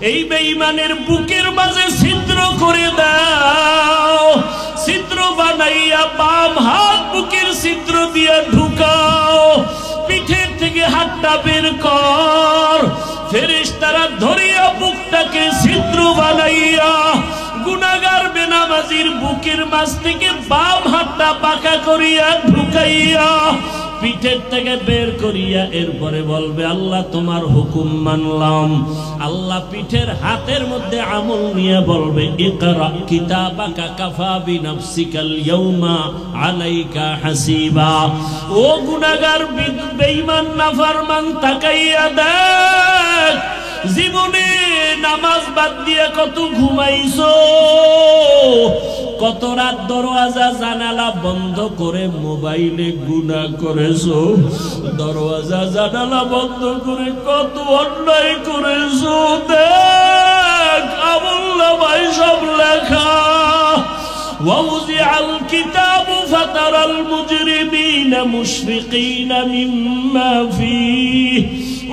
এই বেঈমানের বুকের মাঝে ছিদ্র করে দাও, ছিদ্র বানাইয়া বাম হাত বুকের ছিদ্র দিয়ে ঢুকাও, পিঠের থেকে হাতটা বের কর, ফেরেশতারা ধরিয়া বুকটাকে ছিদ্র বানাইয়া গুনাহগার বেনামাজির বুকের মাঝ থেকে বাম হাতটা বাঁকা করিয়া ঢুকাইয়া পিঠের থেকে বের করিয়া এরপরে বলবে আল্লাহ তোমার হুকুম মানলাম। আল্লাহ পিঠের হাতের মধ্যে আমল নিয়ে বলবে ইকরা কিতাবাকা কাফা বিনাফসিকাল ইয়াউমা আলাইকা হাসিবা। ও গুনাহগার বেঈমান নাফরমান তাকাইয়া দেখ, জীবনে নামাজ বাদ দিয়ে কত ঘুমাইছো, কত রাত দরওয়াজা জানালা বন্ধ করে মোবাইলে গুনাহ করেছো, দরওয়াজা জানালা বন্ধ করে কত অন্যায় করেছো। দেখ আমলনামায় সব লেখা। ووضع الكتاب فترى المجرمين مشفقين مما فيه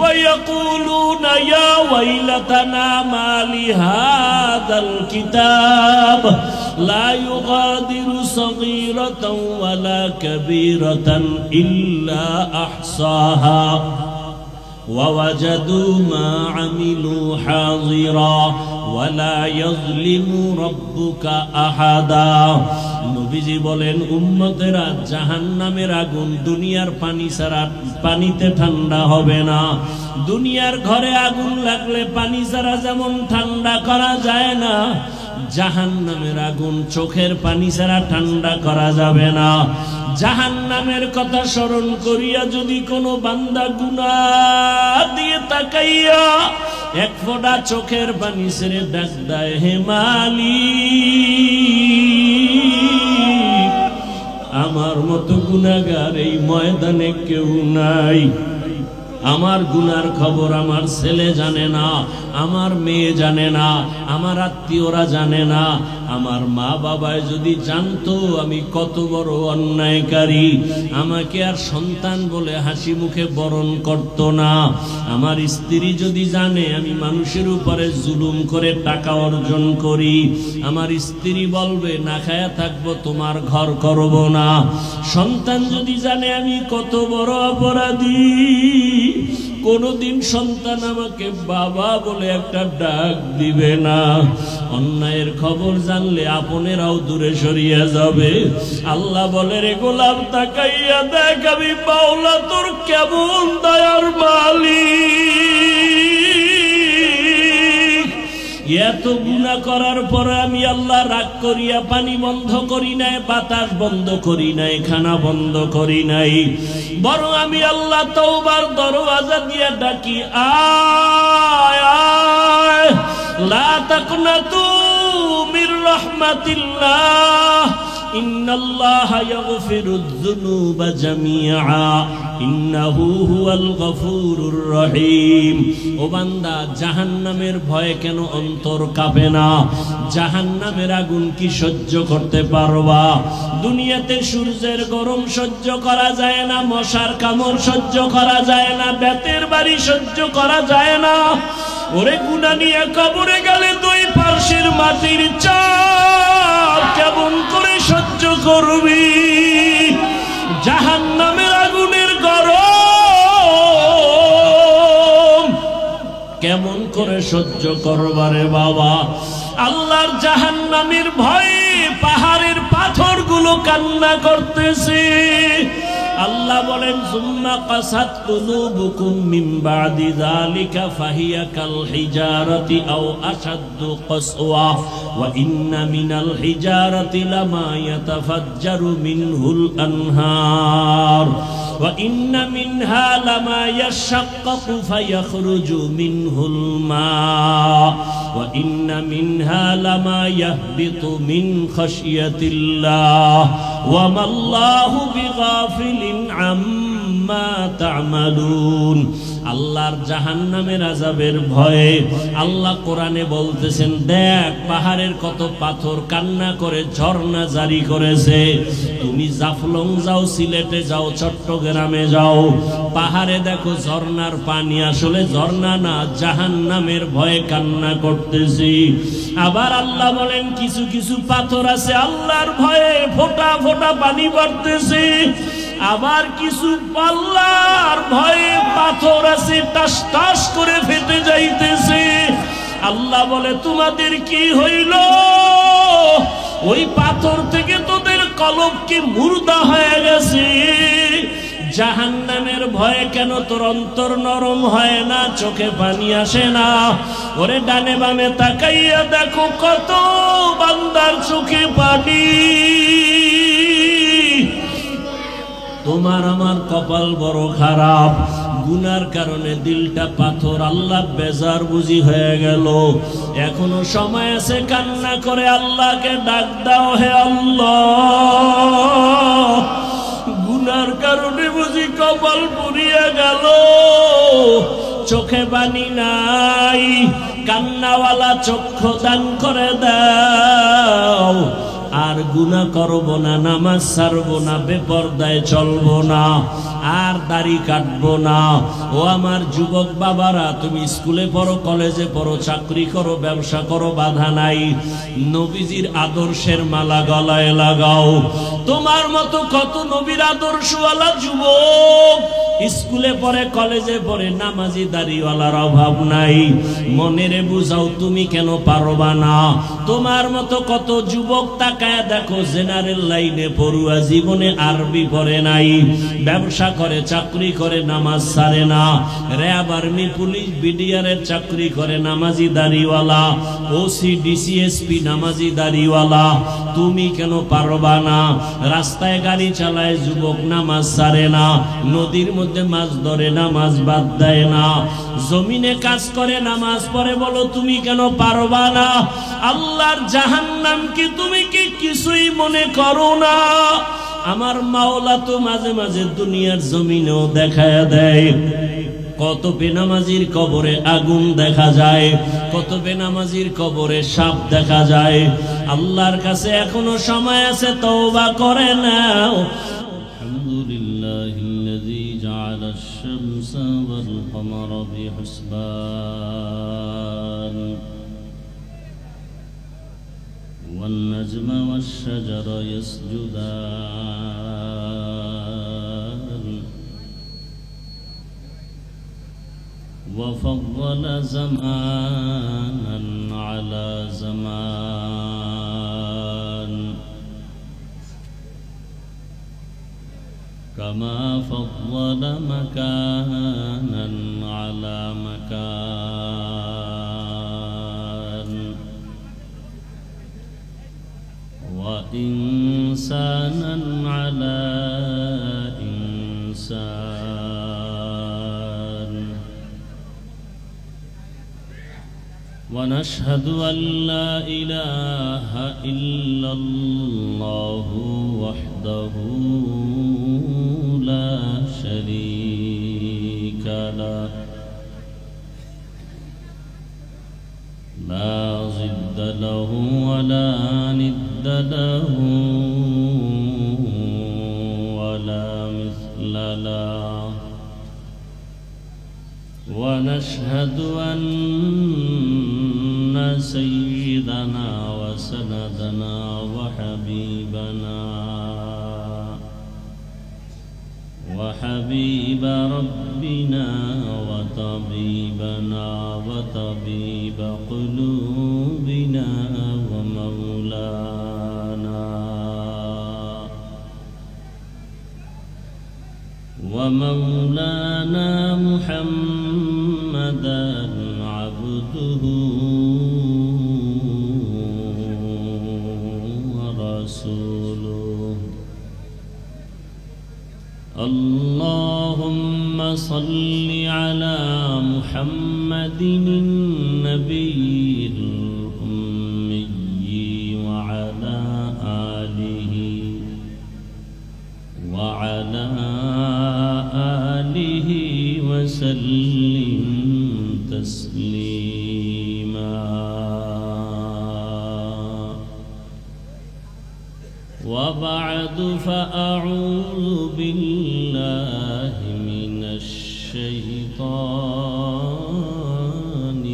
ويقولون يا ويلتنا ما لهذا الكتاب لا يغادر صغيرة ولا كبيرة إلا أحصاها ووجدوا ما عملوا حاضرا ولا يظلم ربك أحدا। নবীজি বলেন উম্মতেরা জাহান্নামের আগুন দুনিয়ার পানি ছাড়া পানিতে ঠান্ডা হবে না। দুনিয়ার ঘরে আগুন লাগলে পানি ছাড়া যেমন ঠান্ডা করা যায় না, জাহান্নামের আগুন চোখের পানি ছাড়া ঠান্ডা করা যাবে না। জাহান্নামের কথা স্মরণ করিয়া যদি কোনো বান্দা গুনাহ দিয়ে তাকাইয়া এক ফোঁটা চোখের পানি ছেড়ে ডাক দেয় হে মালিক, আমার মতো গুনাহগার এই ময়দানে কেউ নাই। আমার গুনার খবর আমার ছেলে জানে না, আমার মেয়ে জানে না, আমার আত্মীয়রা জানে না। আমার মা বাবায় যদি জানতো আমি কত বড় অন্যায়কারী, আমাকে আর সন্তান বলে হাসি মুখে বরণ করত না। আমার স্ত্রী যদি জানে আমি মানুষের উপরে জুলুম করে টাকা অর্জন করি, আমার স্ত্রী বলবে না খায়া থাকবো, তোমার ঘর করব না। সন্তান যদি জানে আমি কত বড় অপরাধী, কোনদিন সন্তান আমাকে বাবা বলে একটা ডাক দিবে না। অন্যায়ের খবর জানলে আপনেরাও দূরে সরিয়ে যাবে। আল্লাহ বলে রে গোলাম তাকাইয়া দেখ আমি মাওলা তোর কেমন দয়ার মালিক। এত গুনাহ করার পরে আমি আল্লাহ রাগ করিয়া পানি বন্ধ করি নাই, বাতাস বন্ধ করি নাই, খানা বন্ধ করি নাই, বরং আমি আল্লাহ তওবার দরওয়াজা দিয়ে ডাকি আয় আয় লা তাকনাতু মির রাহমাতিল্লাহ ইন্নাল্লাহা ইয়াগফিরুয যুনুবা জামিআ ইন্নাহু হুয়াল গফুরুর রহিম। ও বান্দা জাহান্নামের ভয়ে কেন অন্তর কাঁপে না? জাহান্নামের আগুন কি সহ্য করতে পারবা? দুনিয়াতে সূর্যের গরম সহ্য করা যায় না, মশার কামড় সহ্য করা যায় না, বেতের বাড়ি সহ্য করা যায় না। ওরে গুনাহ নিয়ে কবরে গেলে দুই পার্শ্বের মাটির চাপ কেমন করে সহ্য করবি? জাহান্নামের আগুনের গরম কেমন করে সহ্য করবারে বাবা? আল্লাহর জাহান্নামের ভয়ে পাহাড়ের পাথরগুলো কান্না করতেছে। আল্লাহ বলেন সুম্মা কাসাত কুলুবুকুম মিন বাদি যালিকা ফাহিয়া কাল হিজারাতি আও আশাদ্দু কাসওয়া ওয়া ইন্না মিনাল হিজারাতি লামা ইয়াতাফাজ্জারু মিনহুল আনহার ওয়া ইন্না মিনহা লামা ইয়াশাক্কাকু ফায়াখরুজু মিনহুল মা ওয়া ইন্না মিনহা লামা ইয়াহবিতু মিন খাশিয়াতিল্লাহ ওয়া মাল্লাহু বিগাফিলিন আম্মা তা'মালুন। আল্লাহর জাহান্নামের আযাবের ভয়ে আল্লাহ কোরআনে বলতেছেন, দেখ পাহাড়ের কত পাথর কান্না করে ঝর্ণা জারি করেছে। তুমি জাফলং যাও, সিলেটে যাও, চট্টগ্রামে যাও, পাহাড়ে দেখো ঝর্ণার পানি আসলে ঝর্ণা না, জাহান্নামের ভয়ে কান্না করতেছি। আবার আল্লাহ বলেন কিছু কিছু পাথর আছে আল্লাহর ভয়ে ফোঁটা ফোঁটা পানি পড়তেছে। আবার কিছু আল্লাহর ভয়ে পাথর আছে টাস টাস করে ফেটে যাইতেছে। আল্লাহ বলে তোমাদের কি হইল? ওই পাথর থেকে তোদের কলব কি মুর্দা হয়ে গেছে? জাহান্নামের ভয়ে কেন তোর অন্তর নরম হয় না, চোখে পানি আসে না? ওরে ডানে বামে তাকাইয়া দেখো কত বান্দার চোখে পানি। তোমার আমার কপাল বড় খারাপ, গুনার কারণে দিলটা পাথর, আল্লাহ বেজার বুঝি হয়ে গেল। এখনো সময় আছে, কান্না করে আল্লাহকে ডাক দাও, হে আল্লাহ গুনার কারণে বুঝি কপাল পুড়িয়া গেল, চোখে পানি নাই, কান্নাওয়ালা চক্ষু দান করে দাও। আর গুনাহ করব না, নামাজ ছাড়ব না, বেপরদায় চলব না, আর দাড়ি কাটবো না। ও আমার যুবক বাবারা, তুমি স্কুলে পড়ো, কলেজে পড়ো, চাকরি করো, ব্যবসা করো, বাধা নাই। নবীজির আদর্শের মালা গলায় লাগাও। তোমার মতো কত নবীর আদর্শওয়ালা যুবক স্কুলে পড়ে, কলেজে পড়ে, নামাজি দাড়িওয়ালার অভাব নাই। মনেরে বুঝাও তুমি কেন পারবা না? তোমার মতো কত যুবক তাকায় দেখো জেনারেল লাইনে পড়ুয়া, জীবনে আরবি পড়ে নাই, ব্যবসা করে, চাকরি করে, নামাজ ছাড়ে না, র্যাব, আর্মি, পুলিশ, বিডিআরের চাকরি করে, নামাজি দাড়িওয়ালা, ওসি, ডিসিএসপি, নামাজি দাড়িওয়ালা। তুমি কেন পারবা না? রাস্তায় গাড়ি চালায় যুবক, নামাজ ছাড়ে না, নদীর মধ্যে মাছ ধরে, নামাজ বাদ দেয় না, জমিনে কাজ করে, নামাজ পড়ে, বলো তুমি কেন পারবা না? আল্লাহর জাহান্নাম কি তুমি কি কিছুই মনে করো না? আমার মাওলা তো মাঝে মাঝে দুনিয়ার জমিনেও দেখায়া দেয়। কত বেনামাজির কবরে আগুন দেখা যায়, কত বেনামাজির কবরে সাপ দেখা যায়। আল্লাহর কাছে এখনো সময় আছে, তওবা করে নাও। আলহামদুলিল্লাহিল্লাযী জাআলাশ শামসা ওয়াল কমারা বিহুসবান ওয়ান নাজমা ওয়াশ শাজারা ইয়াসজুদান وفضل زمانا على زمان كما فضل مكانا على مكان وإنسانا على إنسان ونشهد أن لا إله إلا الله وحده لا شريك له لا ضد له ولا ند له ولا مثل له ونشهد أن سيدنا وسندنا وحبيبنا وحبيب ربنا وطبيبنا وطبيب قلوبنا ومولانا محمدا عبده ورسوله اللهم صل على محمد النبي الأمي وعلى آله وسلم وبعد فأعوذ بالله من الشيطان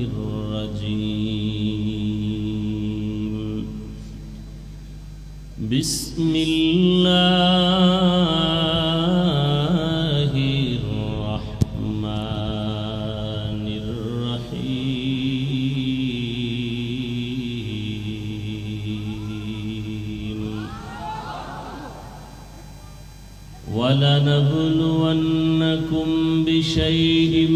الرجيم بسم الله الرحمن الرحيم ولنبلونكم بشيء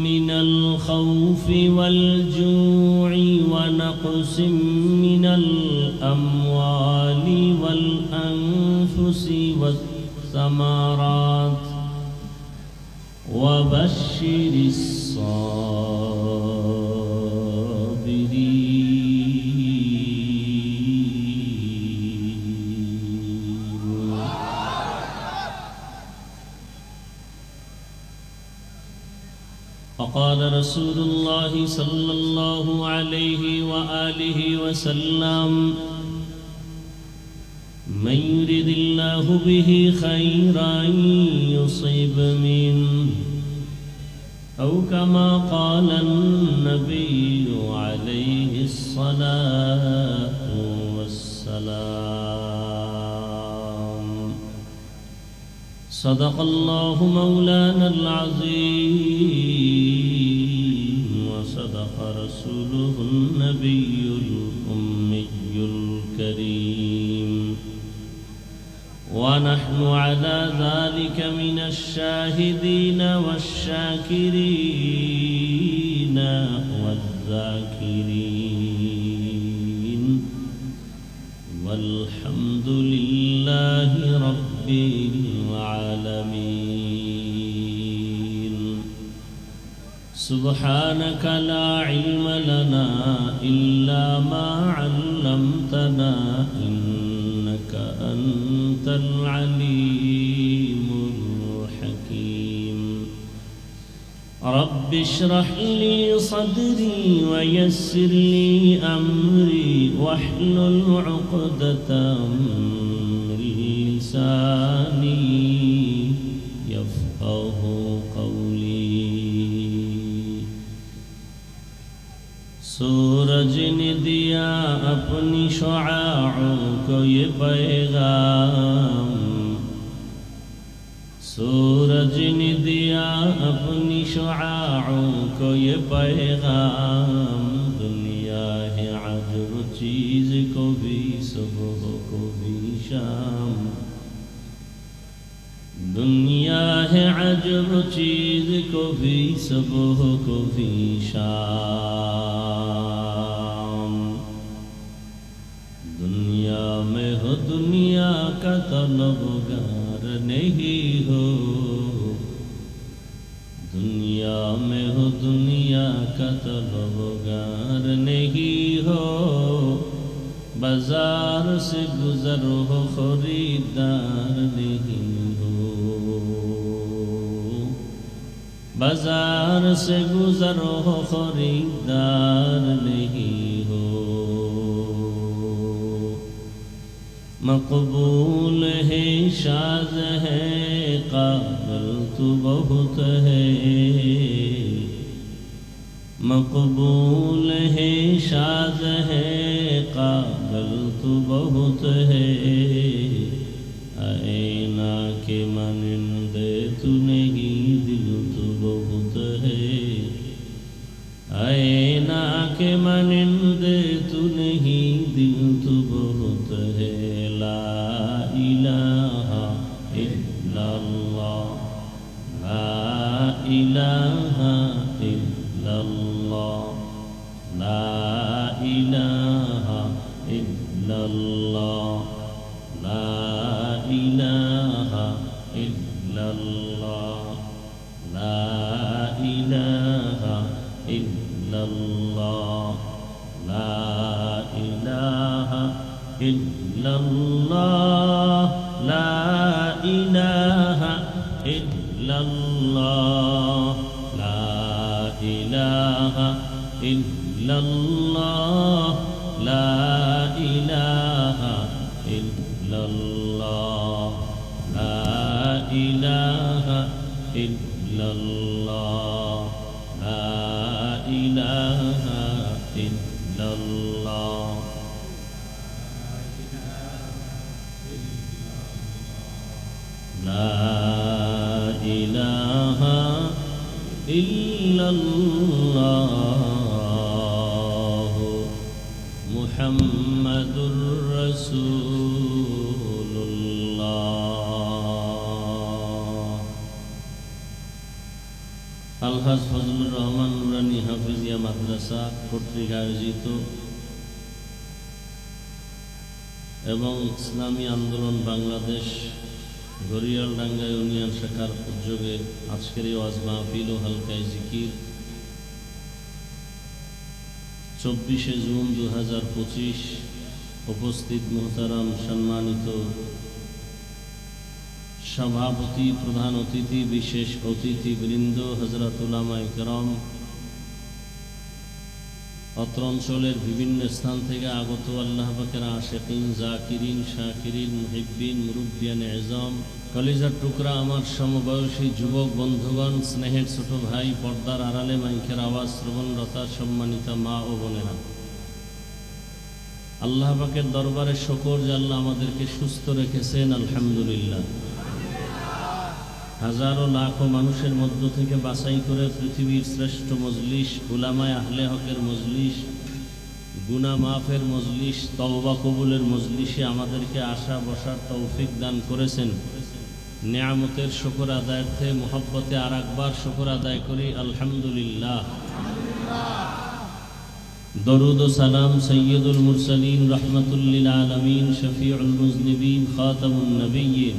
من الخوف والجوع ونقص من الأموال والأنفس والثمرات وبشر الصابرين وقال رسول الله صلى الله عليه وآله وسلم من يرد الله به خيرا يصيب منه أو كما قال النبي عليه الصلاة والسلام صدق الله مولانا العظيم وصدق رسوله النبي الأمي الكريم ونحن على ذلك من الشاهدين والشاكرين والذاكرين والحمد لله رب العالمين سبحانك لا علم لنا إلا ما علمتنا إنك أنت العليم الحكيم رب اشرح لي صدري ويسر لي أمري واحلل عقدة من لساني يفقه قولي सूरज ने दिया अपनी शुआओं को ये पैगाम सूरज ने दिया अपनी शुआओं को ये पैगाम दुनिया है अजब चीज़ को भी सुबह को भी शाम दुनिया है अजब चीज़ को भी सुबह को भी शाम दुनिया में हो दुनिया का तलबगार नहीं हो दुनिया में हो दुनिया का तलबगार नहीं हो बाजार से गुजर हो खरीदार नहीं बाजार से गुजर हो खरीदार नहीं हो मकबूल है शाज है काबिल तू बहुत है मकबूल है शाज है काबिल तू बहुत है आईना के मानिंदे तू नहीं दिल तू बहुत है आईना के मानिंदे तू नहीं दिल तू बहुत है ला इलाहा इल्लल्लाह ला इलाहा इल्लल्लाह ला इलाहा इल्लल्लाह ला इलाहा इल्लल्लाह ला इलाहा इल्लल्लाह ला इलाहा इल्लल्लाह ला इलाहा इल्लल्लाह ला इलाहा इल्लल्लाह ইল্লাল্লাহ লা ইলাহা ইল্লাল্লাহ লা ইলাহা ইল্লাল্লাহ লা ইলাহা ইল্লাল্লাহ লা ইলাহা ইল্লাল্লাহ মুহাম্মাদুর রাসূলুল্লাহ। আলহাজ ফজলুর রহমান নুরানী হাফিজিয়া মাদ্রাসা কর্তৃক আয়োজিত এবং ইসলামী আন্দোলন বাংলাদেশ গড়িয়ালডাঙ্গা ইউনিয়ন শাখার উদ্যোগে আজকের এই ওয়াজ মাহফিল ও হালকায়ে জিকির 24শে জুন 2025। উপস্থিত মুহতারাম সম্মানিত সভাপতি, প্রধান অতিথি, বিশেষ অতিথিবৃন্দ, হযরত উলামায়ে কেরাম, অত্র অঞ্চলের বিভিন্ন স্থান থেকে আগত আল্লাহ পাকের আশিকিন, জাকিরিন, শাকিরিন, মুহিব্বিন, মুরব্বিয়ান এজম, কলিজার টুকরা আমার সমবয়সী যুবক বন্ধুগণ, স্নেহের ছোট ভাই, পর্দার আড়ালে মাইকের আওয়াজ শ্রবণরতা সম্মানিতা মা ও বোনেরা, আল্লাহ পাকের দরবারে শুকর যে আল্লাহ আমাদেরকে সুস্থ রেখেছেন, আলহামদুলিল্লাহ। হাজারো লাখো মানুষের মধ্য থেকে বাছাই করে পৃথিবীর শ্রেষ্ঠ মজলিস, উলামায়ে আহলে হকের মজলিস, গুনাহ মাফের মজলিস, তওবা কবুলের মজলিসে আমাদেরকে আসা বসার তৌফিক দান করেছেন। নিয়ামতের শুকর আদায়ার্থে মুহাব্বতে আর একবার শুকর আদায় করি, আলহামদুলিল্লাহ। দরুদ ও সালাম সৈয়দুল মুরসালিন, রাহমাতুল লিল আলামিন, শফিউল মুজনিবিন, খাতামুন নবিয়্যিন,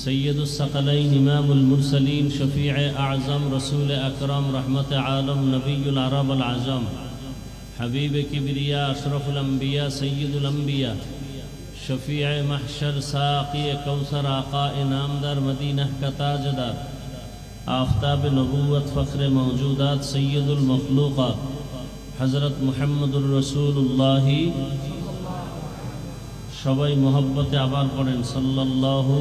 সৈয়দুস সাকালাইন, ইমামুল মুরসালিন, শফিয়ে আযম, রসুল আকরাম, রহমতে আলম, নবিয়ুল আরব আল আজম, হাবিব কিবরিয়া, আশরফুল আম্বিয়া, সৈয়দুল আম্বিয়া, শফিয়ে মাহশর, সাকি কৌসর, আকা নামদার, মদিনা का ताजदार, आफताब नबूवत, फ़ख्र मौजूदात, सैयदुल मखलूक़ात, हज़रत मुहम्मदुर रसूलुल्लाह। সবাই মোহব্বতে আবার পড়েন সাল্লাল্লাহু।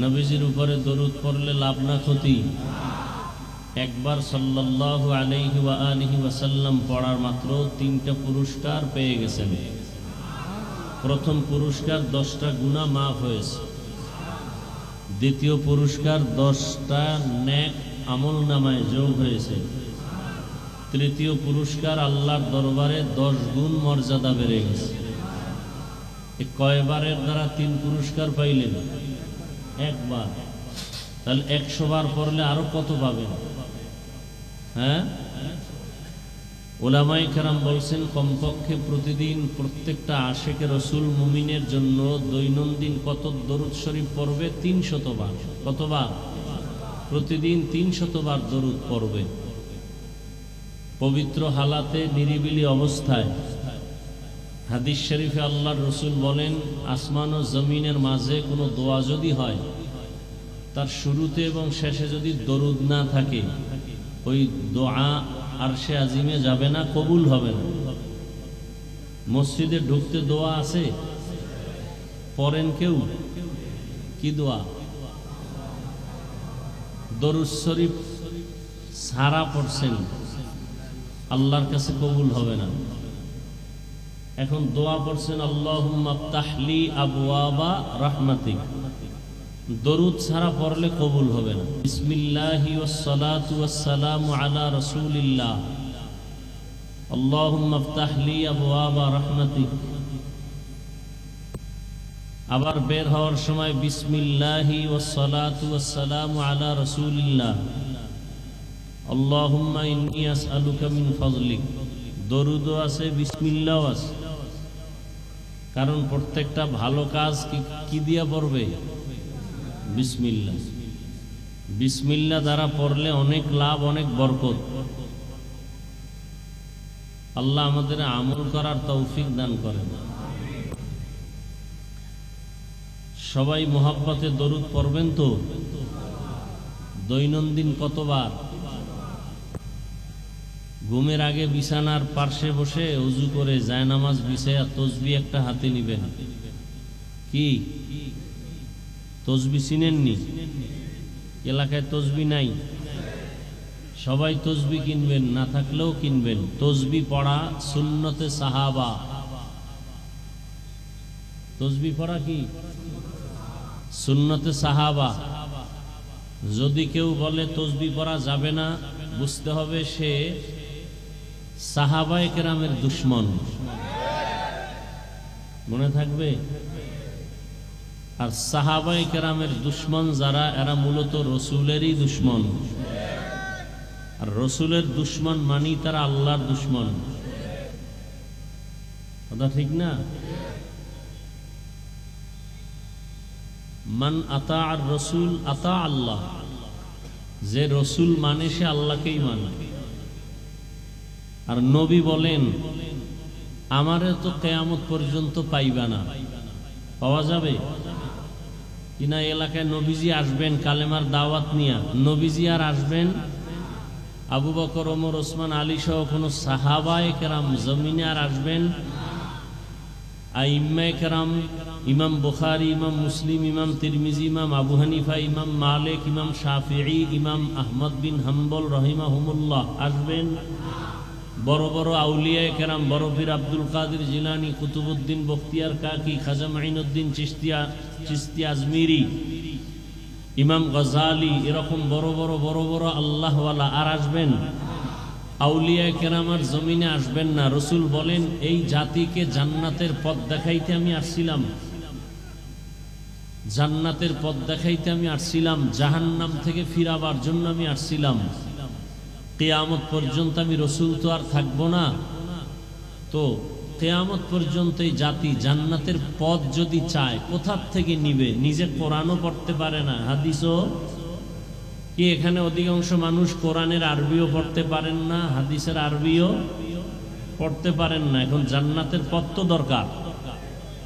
নবীজির উপরে দরুদ পড়লে লাভ না ক্ষতি? একবার সাল্লাল্লাহু আলাইহি ওয়া আলিহি ওয়াসাল্লাম পড়ার মাত্র 3টা পুরস্কার পেয়ে গেছেন। প্রথম পুরস্কার 10টা গুনাহ মাফ হয়েছে। দ্বিতীয় পুরস্কার 10টা নেক আমল নামায় যোগ হয়েছে। তৃতীয় পুরস্কার আল্লাহর দরবারে 10 গুণ মর্যাদা বেড়ে গেছে। কয়বারের দ্বারা 3 পুরস্কার পাইলেন? একবার। তাহলে 100 বার পড়লে আরো কত পাবেন? হ্যাঁ, উলামায়ে কেরাম বলছেন কমপক্ষে প্রতিদিন প্রত্যেকটা আশিকে রসুল মুমিনের জন্য দৈনন্দিন কত দরুদ শরীফ পড়বে? 300 বার। কতবার? প্রতিদিন 300 বার দরুদ পড়বে। পবিত্র হালাতে, নিরিবিলি অবস্থায়। হাদিস শরীফে আল্লাহর রসুল বলেন, আসমান ও জমিনের মাঝে কোনো দোয়া যদি হয়, তার শুরুতে এবং শেষে যদি দরুদ না থাকে, ওই দোয়া আরশে আজিমে যাবে না, কবুল হবে না। মসজিদে ঢুকতে দোয়া আছে, পড়েন কেউ? কি দোয়া? দরুদ শরীফ সারা পড়ছেন, আল্লাহর কাছে কবুল হবে না। এখন দোয়া পড়ছেন, আল্লাহুম্মা আফতাহলি আবওয়াবা রাহমাতিক। দরুদ ছাড়া পড়লে কবুল হবে না। বিসমিল্লাহি ওয়াসসালাতু ওয়াসসালামু আলা রাসূলিল্লাহ, আল্লাহুম্মা আফতাহলি আবওয়াবা রাহমাতিক। আবার বের হওয়ার সময় বিসমিল্লাহি ওয়াসসালাতু ওয়াসসালামু আলা রাসূলিল্লাহ, আল্লাহুম্মা ইন্নী আসআলুকা মিন ফাযলিক। দরুদও আছে, বিসমিল্লাহও আছে। কারণ প্রত্যেকটা ভালো কাজ কি দিয়া পড়বে? বিসমিল্লাহ। বিসমিল্লাহ দ্বারা পড়লে অনেক লাভ, অনেক বরকত। আল্লাহ আমাদের আমল করার তৌফিক দান করেন। সবাই মোহাব্বতে দরুদ পড়বেন তো? দৈনন্দিন কতবার? ঘুমের আগে বিছানার পার্শ্বে বসে ওযু করে জায়নামাজ বিছায়া তাসবিহ একটা হাতে নিবেন। কি তাসবিহ চিনেননি? এলাকায় তাসবিহ নাই, সবাই তাসবিহ কিনবেন, না থাকলেও কিনবেন। তাসবিহ পড়া সুন্নতে সাহাবা। তাসবিহ পড়া কি সুন্নতে সাহাবা। যদি কেউ বলে তাসবিহ পড়া যাবে না, বুঝতে হবে সে সাহাবায়ে কেরামের দুশমন। মনে থাকবে? আর সাহাবায়ে কেরামের দুশমন যারা, এরা মূলত রসুলেরই দুশমন। আর রসুলের দুশমন মানি তারা আল্লাহর দুশমন। কথা ঠিক না? মান আতা আর রসুল আতা আল্লাহ। যে রসুল মানে সে আল্লাহকেই মানে। আর নবী বলেন, আমারে তো কিয়ামত পর্যন্ত পাইবা না। পাওয়া যাবে কিনা? এলাকায় নবীজি আসবেন কালেমার দাওয়াত নিয়া, নবীজি আর আসবেন? আবু বকর, ওমর, ওসমান, আলী সহ কোন সাহাবায়ে কেরাম জমিনে আর আসবেন? আইম্মায়ে কেরাম, ইমাম বুখারী, ইমাম মুসলিম, ইমাম তিরমিজি, ইমাম আবু হানিফা, ইমাম মালিক, ইমাম শাফিঈ, ইমাম আহমদ বিন হাম্বল রহিমাহুমুল্লাহ আসবেন? বড় বড় আউলিয়ায়ে কেরাম, বড় পীর আব্দুল কাদের জিলানী, কুতুবউদ্দিন বখতিয়ার কাকি, খাজা মাইনুদ্দিন চিশতি আজমিরি, ইমাম গজালি, এরকম বড় বড় আল্লাহওয়ালা আর আসবেন? আউলিয়ায়ে কেরামার জমিনে আসবেন না। রসুল বলেন, এই জাতিকে জান্নাতের পথ দেখাইতে আমি আসছিলাম। জান্নাতের পথ দেখাইতে আমি আসছিলাম, জাহান্নাম থেকে ফিরাবার জন্য আমি আসছিলাম। কিয়ামত পর্যন্ত আমি রসুল তো আর থাকবো না। তো কিয়ামত পর্যন্ত এই জাতি জান্নাতের পথ যদি চায়, কোথা থেকে নিবে? নিজে কোরআনও পড়তে পারে না, হাদিসও কি? এখানে অধিকাংশ মানুষ কোরআনের আরবিও পড়তে পারেন না, হাদিসের আরবিও পড়তে পারেন না। এখন জান্নাতের পথ তো দরকার।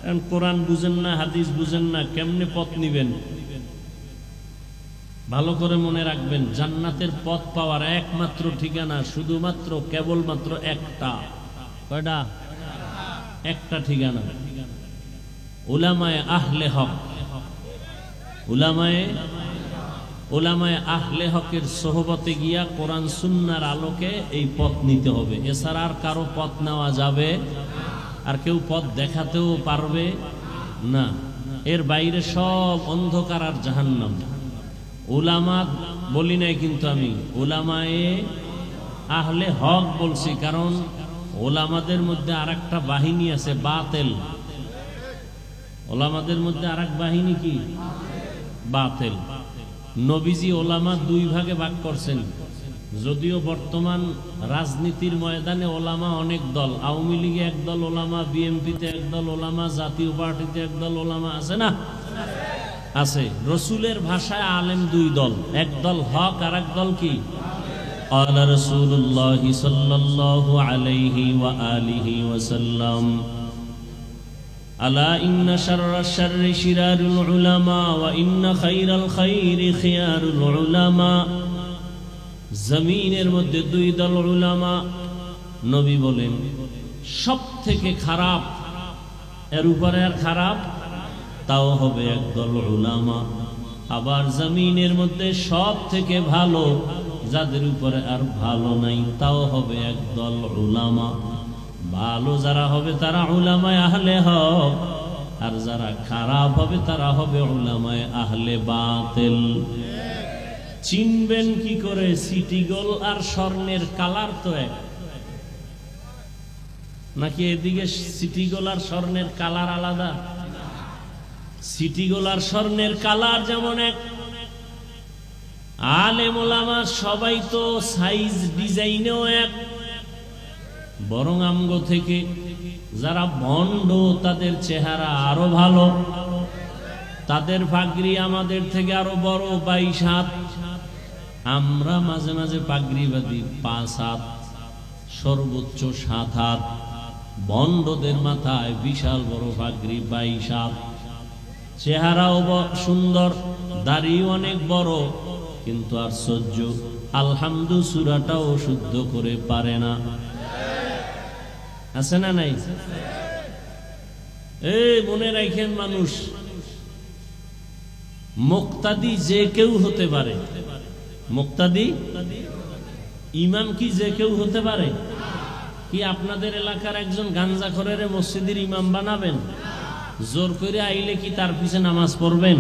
এখন কোরআন বুঝেন না, হাদিস বুঝেন না, কেমনে পথ নিবেন? ভালো করে মনে রাখবেন, জান্নাতের পথ পাওয়ার একমাত্র ঠিকানা শুধুমাত্র কেবলমাত্র একটা। কয়টা? একটা ঠিকানা, উলামায়ে আহলে হক। উলামায়ে আহলে হকের সোহবতে গিয়া কোরআন সুন্নাহর আলোকে এই পথ নিতে হবে। এছাড়া আর কারো পথ নেওয়া যাবে? আর কেউ পথ দেখাতেও পারবে না। এর বাইরে সব অন্ধকার আর জাহান্নাম। উলামা বলি নাই কিন্তু আমি, উলামায়ে আহলে হক বলছি, কারণ ওলামাদের মধ্যে আরেকটা বাহিনী আছে, বাতিল। ওলামাদের মধ্যে আরেক বাহিনী কি? বাতিল। নবীজি ওলামা দুই ভাগে ভাগ করছেন। যদিও বর্তমান রাজনীতির ময়দানে ওলামা অনেক দল, আওয়ামী লীগে একদল ওলামা, বিএনপিতে একদল ওলামা, জাতীয় পার্টিতে একদল ওলামা আছে না? আছে। রসুলের ভাষায় আলেম দুই দল, একদল হক আর এক দল কি? قال رسول الله صلى الله عليه وآله وسلم ألا إن شر الشر شرار العلماء وإن خير الخير خيار العلماء। জমিনের মধ্যে দুই দল উলামা। নবী বলেন, সব থেকে খারাপ, এর উপরে আর খারাপ, তাও হবে একদল উলামা। আবার জমিনের মধ্যে সব থেকে ভালো, যাদের উপরে আর ভালো নাই, তাও হবে একদল উলামা। ভালো যারা হবে তারা উলামায়ে আহলে হক, আর যারা খারাপ হবে তারা হবে উলামায়ে আহলে বাতিল। চিনবেন কি করে? সিটি গোল আর স্বর্ণের কালার তো এক নাকি? এদিকে সিটি গোল আর স্বর্ণের কালার আলাদা? সিটি গোল আর স্বর্ণের কালার যেমন এক, আলেম ওলামা সবাই তো সাইজ ডিজাইনেও এক। বরং আমগো থেকে যারা ভণ্ড তাদের চেহারা আরো ভালো, তাদের পাগড়ি আমাদের থেকে আরো বড়, 22 হাত। আমরা মাঝে মাঝে পাগড়ি বাঁধি 5 হাত, সর্বোচ্চ 7 হাত। ভণ্ডদের মাথায় বিশাল বড় পাগড়ি, 22 হাত। চেহারাও সুন্দর, দাড়ি অনেক বড়, কিন্তু আশ্চর্য আলহামদু সূরাটাও শুদ্ধ করে পারে না। আছে না নাই? মনে রাখেন, মানুষ মুক্তাদি যে কেউ হতে পারে। মুক্তাদি ইমাম কি যে কেউ হতে পারে? কি আপনাদের এলাকার একজন গাঞ্জাখোরের মসজিদের ইমাম বানাবেন? জোর করে আইলে কি তার পিছে নামাজ পড়বেন?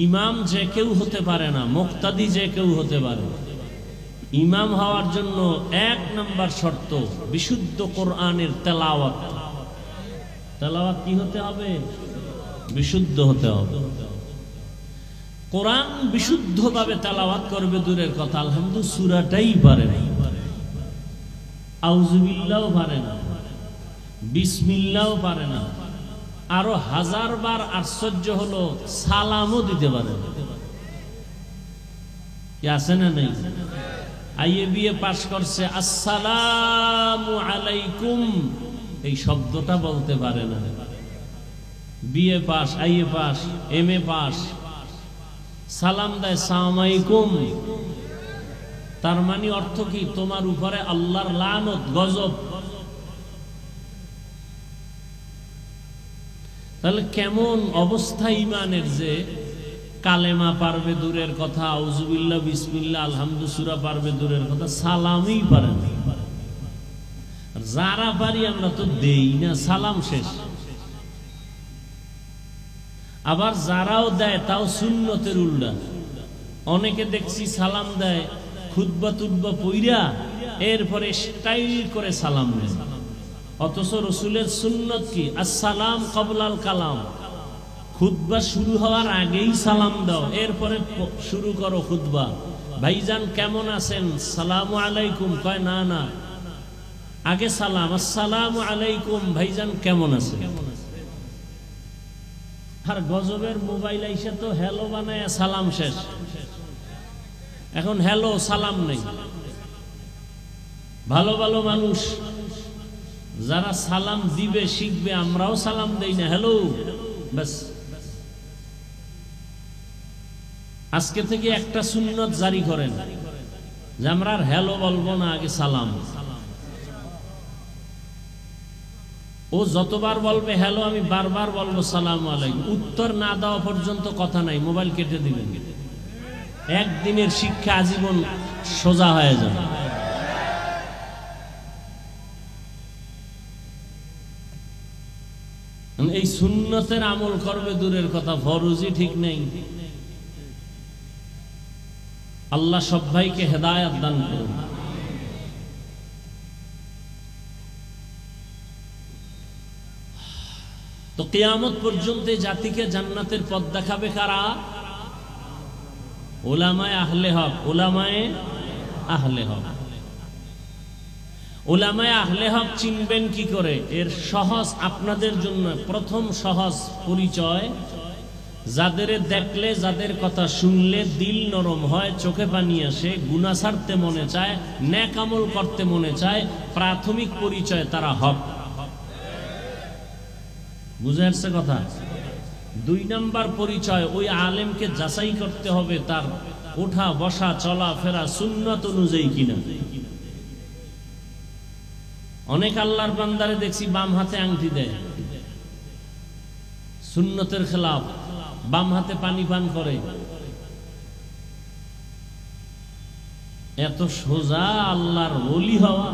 ইমাম যে কেউ হতে পারে না, মুক্তাদি যে কেউ হতে পারে। ইমাম হওয়ার জন্য 1 নম্বর শর্ত বিশুদ্ধ কোরআনের তেলাওয়াত। তেলাওয়াত কি হতে হবে? বিশুদ্ধ হতে হবে। কোরআন বিশুদ্ধভাবে তেলাওয়াত করবে দূরের কথা, আলহামদুলিল্লাহ সূরাটাই পারে না, আউযুবিল্লাহও পারে না, বিসমিল্লাহও পারে না। আরো 1000 বার আশ্চর্য হলো সালামও দিতে পারে না। কি আছে না নাই? আইএ বিএ পাশ করছে, আসসালামু আলাইকুম এই শব্দটা বলতে পারে না। BA pass, IA pass, MA pass, সালাম দেয় সালাম আলাইকুম। তার মানে অর্থ কি? তোমার উপরে আল্লাহর লানত, গজব। তাহলে কেমন অবস্থা ইমানের যে কালেমা পারবে দূরের কথা, আউযুবিল্লাহ বিসমিল্লাহ আলহামদু সূরা পারবে দূরের কথা, সালামই পারে না। যারা পারি আমরা তো দেই না, সালাম শেষ। আবার যারাও দেয় তাও সুন্নতের উল্টা। অনেকে দেখছি সালাম দেয় খুতবা টুতবা পইরা এরপরে স্টাইল করে সালাম দেয়, অথচ রাসূলের সুন্নত কি? আসসালাম ক্বাবলাল কালাম। খুতবা শুরু হওয়ার আগেই সালাম দাও, এরপরে শুরু করো খুতবা। ভাইজান কেমন আছেন? সালামু আলাইকুম। কয় না না, আগে সালাম, আসসালামু আলাইকুম, ভাইজান কেমন আছেন? আর গজবের মোবাইল আইসা তো হ্যালো বানায় সালাম শেষ। এখন হ্যালো সালাম নেই। ভালো ভালো মানুষ যারা সালাম দিবে শিখবে, আমরাও সালাম দেই না, হ্যালো বাস। আজকে থেকে একটা সুন্নত জারি করেন যে আমরা আর হ্যালো বলবো না, আগে সালাম। ও যতবার বলবে হ্যালো, আমি বারবার বলবো সালাম আলাইকুম। উত্তর না দেওয়া পর্যন্ত কথা নাই, মোবাইল কেটে দিবেন। একদিনের শিক্ষা আজীবন সোজা হয়ে যাবে। এই সুন্নতের আমল করবে দূরের কথা, ফরজই ঠিক নেই। আল্লাহ সব ভাইকে হেদায়েত দান করুন। তো কিয়ামত পর্যন্ত জাতিকে জান্নাতের পথ দেখাবে কারা? উলামায়ে আহলে হক। উলামায়ে আহলে হক। উলামায়ে আহলে হক চিনবেন কি করে? এর সহজ আপনাদের জন্য প্রথম সহজ পরিচয়, যাদের দেখলে, যাদের কথা শুনলে দিল নরম হয়, চোখে পানি আসে, গুনাহ ছাড়তে মনে চায়, নেক আমল করতে মনে চায়, প্রাথমিক পরিচয় তারা হক। বুঝে আসছে কথা? 2 নাম্বার পরিচয়, ওই আলেমকে যাচাই করতে হবে তার ওঠা বসা চলা ফেরা সুন্নাত অনুযায়ী কিনা। অনেক আল্লাহর বান্দারে দেখছি বাম হাতে আংটি দেয়, সুন্নতের খেলাফ, বাম হাতে পানি পান করে। এত সোজা আল্লাহর ওলি হওয়া?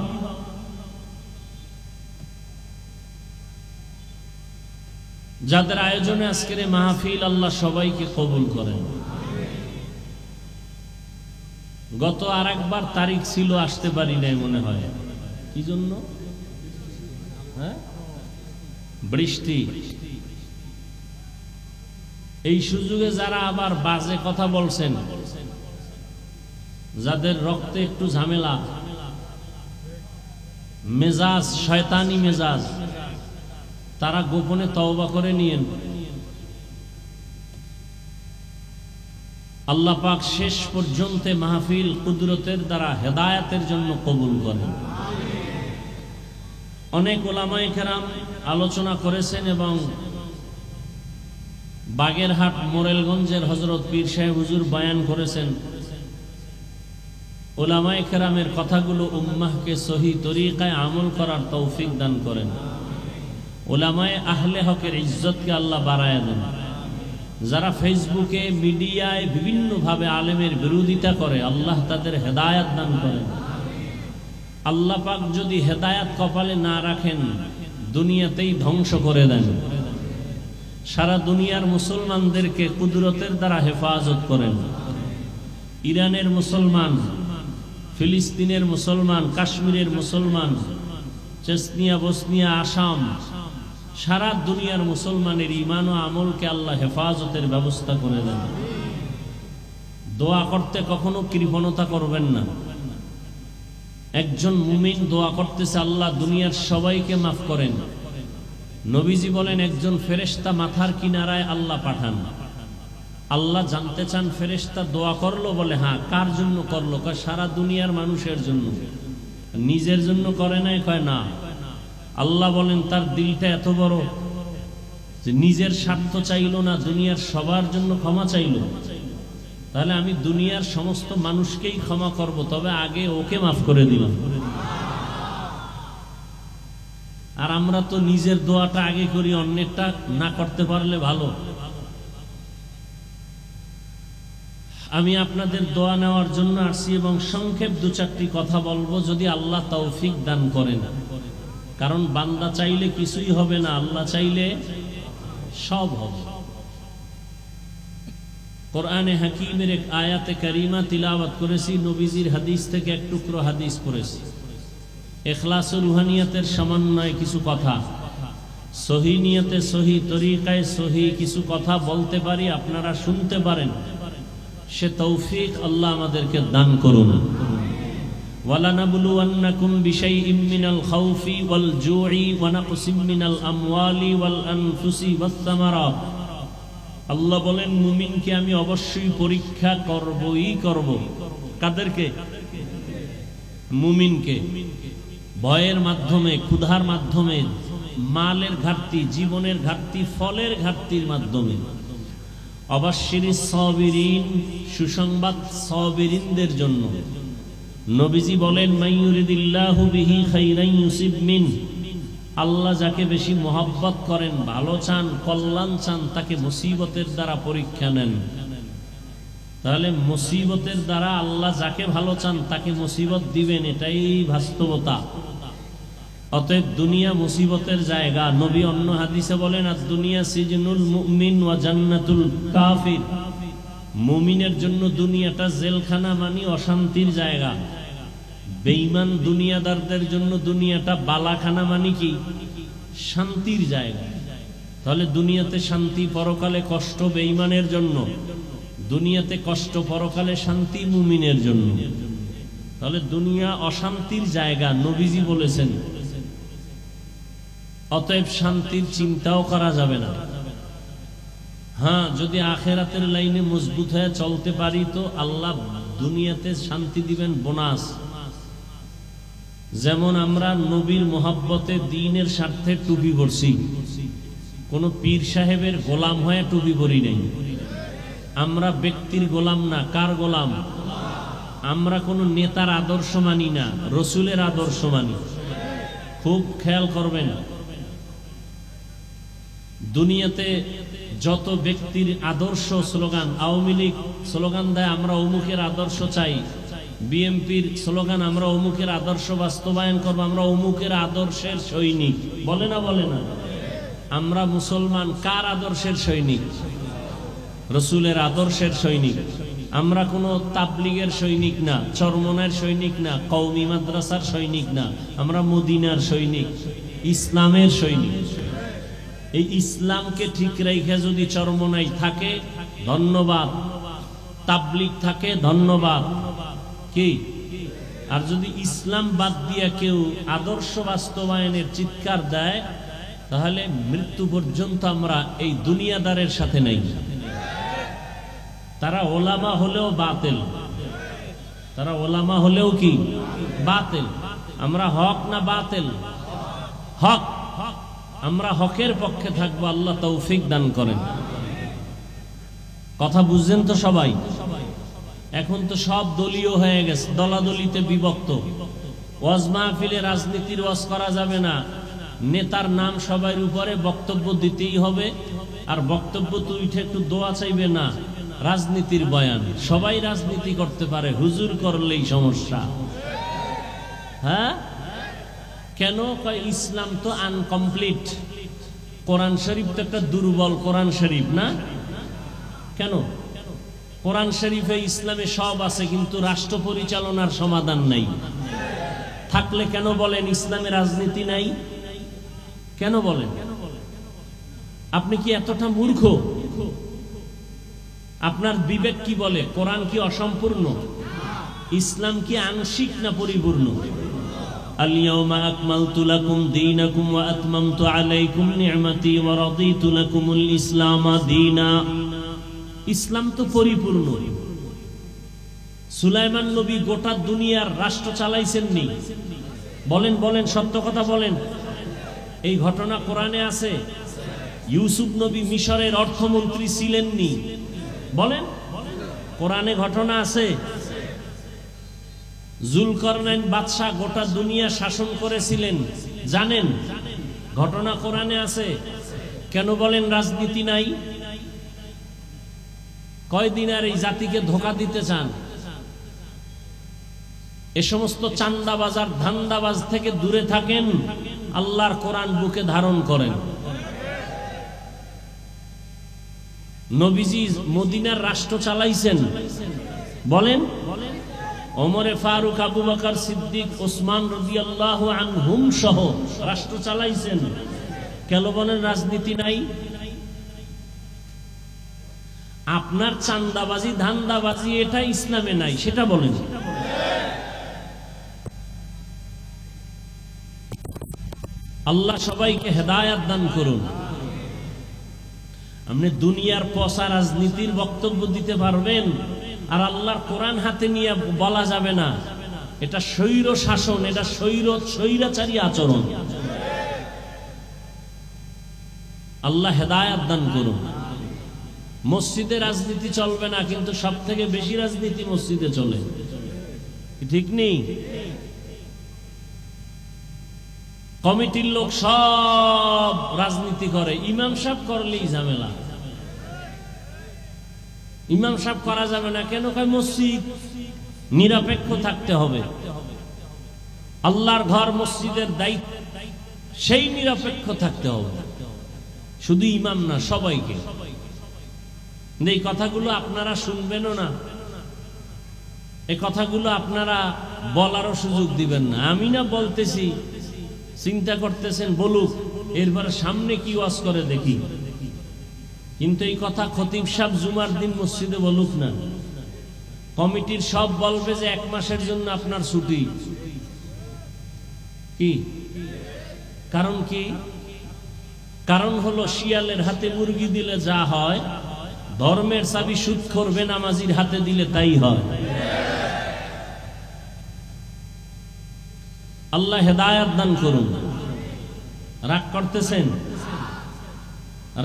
যাদের আয়োজনে আজকের মাহফিল, আল্লাহ সবাইকে কবুল করেন। গত আরেকবার তারিখ ছিল, আসতে পারি নাই মনে হয়। কি জন্য? বৃষ্টি। এই সুযোগে যারা আবার বাজে কথা বলছেন, যাদের রক্তে একটু ঝামেলা, মেজাজ শয়তানি মেজাজ, তারা গোপনে তওবা করে নিয়েন। আল্লাহ পাক শেষ পর্যন্ত মাহফিল কুদরতের দ্বারা হেদায়েতের জন্য কবুল করেন। অনেক উলামায়ে কেরাম আলোচনা করেছেন এবং বাগেরহাট মোরেলগঞ্জের হযরত পীর সাহেব হুজুর বয়ান করেছেন। উলামায়ে কেরামের কথাগুলো উম্মাহকে সহি তরিকায় আমল করার তৌফিক দান করেন। উলামায়ে আহলে হকের ইজ্জতকে আল্লাহ বাড়ায় দেন। যারা ফেসবুকে মিডিয়ায় বিভিন্নভাবে আলেমের বিরোধিতা করে আল্লাহ তাদের হেদায়াত দান করেন। আল্লাহ পাক যদি হেদায়াত কপালে না রাখেন দুনিয়াতেই ধ্বংস করে দেন। সারা দুনিয়ার মুসলমানদেরকে কুদরতের দ্বারা হেফাজত করেন। ইরানের মুসলমান, ফিলিস্তিনের মুসলমান, কাশ্মীরের মুসলমান, চেচনিয়া, বসনিয়া, আসাম, সারা দুনিয়ার মুসলমানের ঈমান ও আমলকে আল্লাহ হেফাজতের ব্যবস্থা করে দেন। দোয়া করতে কখনো কৃপণতা করবেন না। একজন মুমিন দোয়া করতেছে আল্লাহ দুনিয়ার সবাইকে মাফ করেন। নবীজি বলেন একজন ফেরেশতা মাথার কিনারায় আল্লাহ পাঠান। আল্লাহ জানতে চান ফেরেশতা দোয়া করলো, বলে হ্যাঁ। কার জন্য করলো? কয় সারা দুনিয়ার মানুষের জন্য। নিজের জন্য করে নাই? কয় না। আল্লাহ বলেন তার দিলটা এত বড় যে নিজের স্বার্থ চাইল না, দুনিয়ার সবার জন্য ক্ষমা চাইল। তাহলে আমি দুনিয়ার সমস্ত মানুষকেই ক্ষমা করব, তবে আগে ওকে মাফ করে দিলাম। আর আমরা তো নিজের দোয়াটা আগে করি, অন্যেরটা না করতে পারলে ভালো। আমি আপনাদের দোয়া নেওয়ার জন্য আসছি এবং সংক্ষেপ দু চারটি কথা বলবো, যদি আল্লাহ তৌফিক দান করেন। কারণ বান্দা চাইলে কিছুই হবে না, আল্লাহ চাইলে সব হবে। কোরআনে হাকিমের এক আয়াতে কারিমা তিলাওয়াত করেছি, নবীজির হাদিস থেকে এক টুকরো হাদিস পড়েছি। ইখলাস ও রুহানিয়াতের সমন্বয়ে কিছু কথা, সহি নিয়তে সহি তরিকায় সহি কিছু কথা বলতে পারি, আপনারা শুনতে পারেন। সে তৌফিক আল্লাহ আমাদেরকে দান করুন। ওয়ালানাবলুওয়ান্নাকুম বিশাইইম মিনাল খাউফি ওয়াল জুই ওয়া নাকসিম মিনাল আমওয়ালি ওয়াল আনফুসি ওয়াস সামারাত। আল্লাহ বলেন মুমিনকে আমি অবশ্যই পরীক্ষা করবই করব। কাদেরকে? মুমিনকে। ভয়ের মাধ্যমে, ক্ষুধার মাধ্যমে, মালের ঘাটতি, জীবনের ঘাটতি, ফলের ঘাটতির মাধ্যমে। অবাশশিরিস সাবিরিন, সুসংবাদ সাবিরিনদের জন্য। নবীজি বলেন মাইয়ুরিদিল্লাহু বিহি খাইরান ইউসিব মিন। আল্লাহ যাকে বেশি মহব্বত করেন, ভালো চান, কল্যাণ চান, তাকে মুসিবতের দ্বারা পরীক্ষা নেন। তাহলে মুসিবতের দ্বারা আল্লাহ যাকে ভালো চান তাকে মুসিবত দিবেন, এটাই বাস্তবতা। অতএব দুনিয়া মুসিবতের জায়গা। নবী অন্য হাদিসে বলেন আর দুনিয়া সিজনুল মুমিন ওয়া জান্নাতুল কাফির। মুমিনের জন্য দুনিয়াটা জেলখানা, মানে অশান্তির জায়গা। বেঈমান দুনিয়াদারদের জন্য দুনিয়াটা বালাখানা, মানে কি শান্তির জায়গা। তাহলে দুনিয়াতে শান্তি, পরকালে কষ্ট বেঈমানের জন্য। দুনিয়াতে কষ্ট, পরকালে শান্তি মুমিনের জন্য। তাহলে দুনিয়া অশান্তির জায়গা, নবীজি বলেছেন। অতএব শান্তির চিন্তাও করা যাবে না। হ্যাঁ, যদি আখেরাতের লাইনে মজবুত হয়ে চলতে পারি তো আল্লাহ দুনিয়াতে শান্তি দিবেন, বোনাস। যেমন আমরা নবীর মোহাব্বতে দ্বীনের স্বার্থে টুপি পরছি, কোন পীর সাহেবের গোলাম হয়ে টুপি পরি নাই। আমরা ব্যক্তির গোলাম না। কার গোলাম? আমরা কোন নেতার আদর্শ মানি না, রসুলের আদর্শ মানি। খুব খেয়াল করবেন, দুনিয়াতে যত ব্যক্তির আদর্শ স্লোগান, আওয়ামী লীগ স্লোগান দেয় আমরা অমুকের আদর্শ চাই, বিএনপির স্লোগান আমরা অমুকের আদর্শ বাস্তবায়ন করবো, আমরা অমুকের আদর্শের সৈনিক। বলে না? বলে না? আমরা মুসলমান কার আদর্শের সৈনিক? রসুলের আদর্শের সৈনিক। আমরা কোনো তাবলিগের সৈনিক না, চরমনের সৈনিক না, কওমি মাদ্রাসার সৈনিক না। আমরা মদিনার সৈনিক, ইসলামের সৈনিক। এই ইসলামকে ঠিক রেখে যদি চরমনাই থাকে ধন্যবাদ, তাবলিগ থাকে ধন্যবাদ, কি? আর যদি ইসলাম বাদ দিয়া কেউ আদর্শ বাস্তবায়নের চিৎকার দেয় তাহলে মৃত্যু পর্যন্ত আমরা এই দুনিয়াদারের সাথে নাই। তারা ওলামা হলেও বাতিল, তারা ওলামা হলেও কি বাতিল। আমরা হক না বাতিল? হক। আমরা হকের পক্ষে থাকবো। আল্লাহ তৌফিক দান করেন। কথা বুঝছেন তো সবাই? এখন তো সব দলীয় হয়ে গেছে, দলাদলিতে বিভক্ত। ওয়াজ মাহফিলে রাজনীতির ওয়াজ করা যাবে না, নেতার নাম সবার উপরে বক্তব্য দিতেই হবে, আর বক্তব্য তো উঠে একটু দোয়া চাইবে না, রাজনীতির বয়ান। সবাই রাজনীতি করতে পারে, হুজুর করলেই সমস্যা। হ্যাঁ, কেন? কয় ইসলাম তো আনকমপ্লিট, কোরআন শরীফ তো একটা দুর্বল কোরআন শরীফ না। কেন? কোরআন শরীফে ইসলামে সব আছে, কিন্তু রাষ্ট্র পরিচালনার সমাধান নাই। থাকলে কেন বলেন ইসলামে রাজনীতি নাই? কেন বলেন? আপনি কি এতটা মূর্খ? আপনার বিবেক কি বলে? কোরআন কি অসম্পূর্ণ? ইসলাম কি আংশিক না পরিপূর্ণ? আল-ইয়াওমা আকমালতু লাকুম দীনাকুম ওয়া আতমামতু আলাইকুম নি'মাতি ওয়া রাদিতু লাকুমুল ইসলামা দীনা। ইসলাম তো পরিপূর্ণ। সুলাইমান নবী গোটা দুনিয়ার রাষ্ট্র চালাইছেন নি? বলেন বলেন, সত্য কথা বলেন। এই ঘটনা কোরআনে আছে। ইউসুফ নবী মিশরের অর্থমন্ত্রী ছিলেন নি? বলেন, কোরআনে ঘটনা আছে। জুলকারনাইন বাদশা গোটা দুনিয়া শাসন করেছিলেন, জানেন? ঘটনা কোরআনে আছে। কেন বলেন রাজনীতি নাই? কয়দিন আর এই জাতিকে ধোঁকা দিতে চান? এ সমস্ত চান্দাবাজ আর ধান্দাবাজ থেকে দূরে থাকেন, আল্লাহর কোরআন বুকে ধারণ করেন। নবীজি মদিনার রাষ্ট্র চালাইছেন, বলেন। ওমরে ফারুক, আবু বকর সিদ্দিক, ওসমান রাদিয়াল্লাহু আনহুম সহ রাষ্ট্র চালাইছেন। কেন বলেন রাজনীতি নাই? আপনার চান্দাবাজি ধান্দাবাজি এটা ইসলামে নাই, সেটা বলেন। আল্লাহ সবাইকে হেদায়াত দান করুন। আপনি দুনিয়ার পচা রাজনীতির বক্তব্য দিতে পারবেন, আর আল্লাহর কোরআন হাতে নিয়ে বলা যাবে না এটা স্বৈর শাসন, এটা স্বৈরাচারী আচরণ। আল্লাহ হেদায়াত দান করুন। মসজিদে রাজনীতি চলবে না, কিন্তু সব থেকে বেশি রাজনীতি মসজিদে চলে, ঠিক নেই? কমিটির লোক সব রাজনীতি করে, ইমাম সাহেব করলেই ঝামেলা। ইমাম সাহেব করা যাবে না কেন? কয় মসজিদ নিরপেক্ষ থাকতে হবে, আল্লাহর ঘর মসজিদের দায়িত্ব, সেই নিরপেক্ষ থাকতে হবে। শুধু ইমাম না, সবাইকে। এই কথাগুলো আপনারা শুনবেনও না, এই কথাগুলো আপনারা বলারও সুযোগ দিবেন না। আমি না বলতেছি, চিন্তা করতেছেন বলুক, এরপর সামনে কি ওয়াজ করে দেখি। কিন্তু এই কথা খতিব সাহেব জুমার দিন মসজিদে বলুক না। কমিটির সব বলবে যে 1 মাসের জন্য আপনার ছুটি। কি কারণ? কি কারণ? হলো শিয়ালের হাতে মুরগি দিলে যা হয়, ধর্মের চাবি সুদখোর বেনামাজির হাতে দিলে তাই হয়। আল্লাহ হেদায়াত দান করুন। রাগ করতেছেন?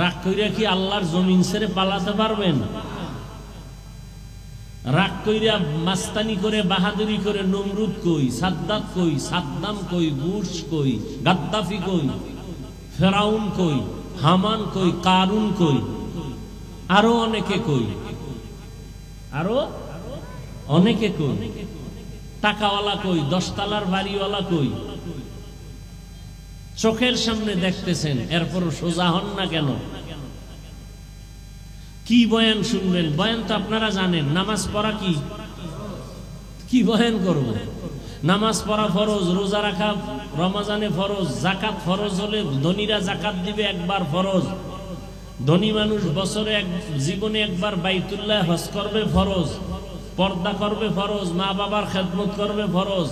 রাগ কইরা কি আল্লাহর জমিন ছেড়ে পালাতে পারবেন? রাগ কইরা মাস্তানি করে, বাহাদুরি করে নমরুদ কই, সাদ্দাত কই, সাদ্দাম কই, বুশ কই, গাদ্দাফি কই, ফেরাউন কই, হামান কই, কারুন কই, আরো অনেকে কই, আরো অনেকে কই। টাকাওয়ালা কই, 10 তলার বাড়িওয়ালা কই। চোখের সামনে দেখতেছেন, এরপরও সোজা হন না কেন? কি বয়ান শুনবেন? বয়ান তো আপনারা জানেন। নামাজ পড়া কি বয়ান করব? নামাজ পড়া ফরজ, রোজা রাখা রমজানে ফরজ, যাকাত ফরজ হলে ধনীরা যাকাত দিবে একবার ফরজ, ধনী মানুষ বছরে জীবনে একবার বাইতুল্লাহ হজ করবে ফরজ, পর্দা করবে ফরজ, মা বাবার খেদমত করবে ফরজ,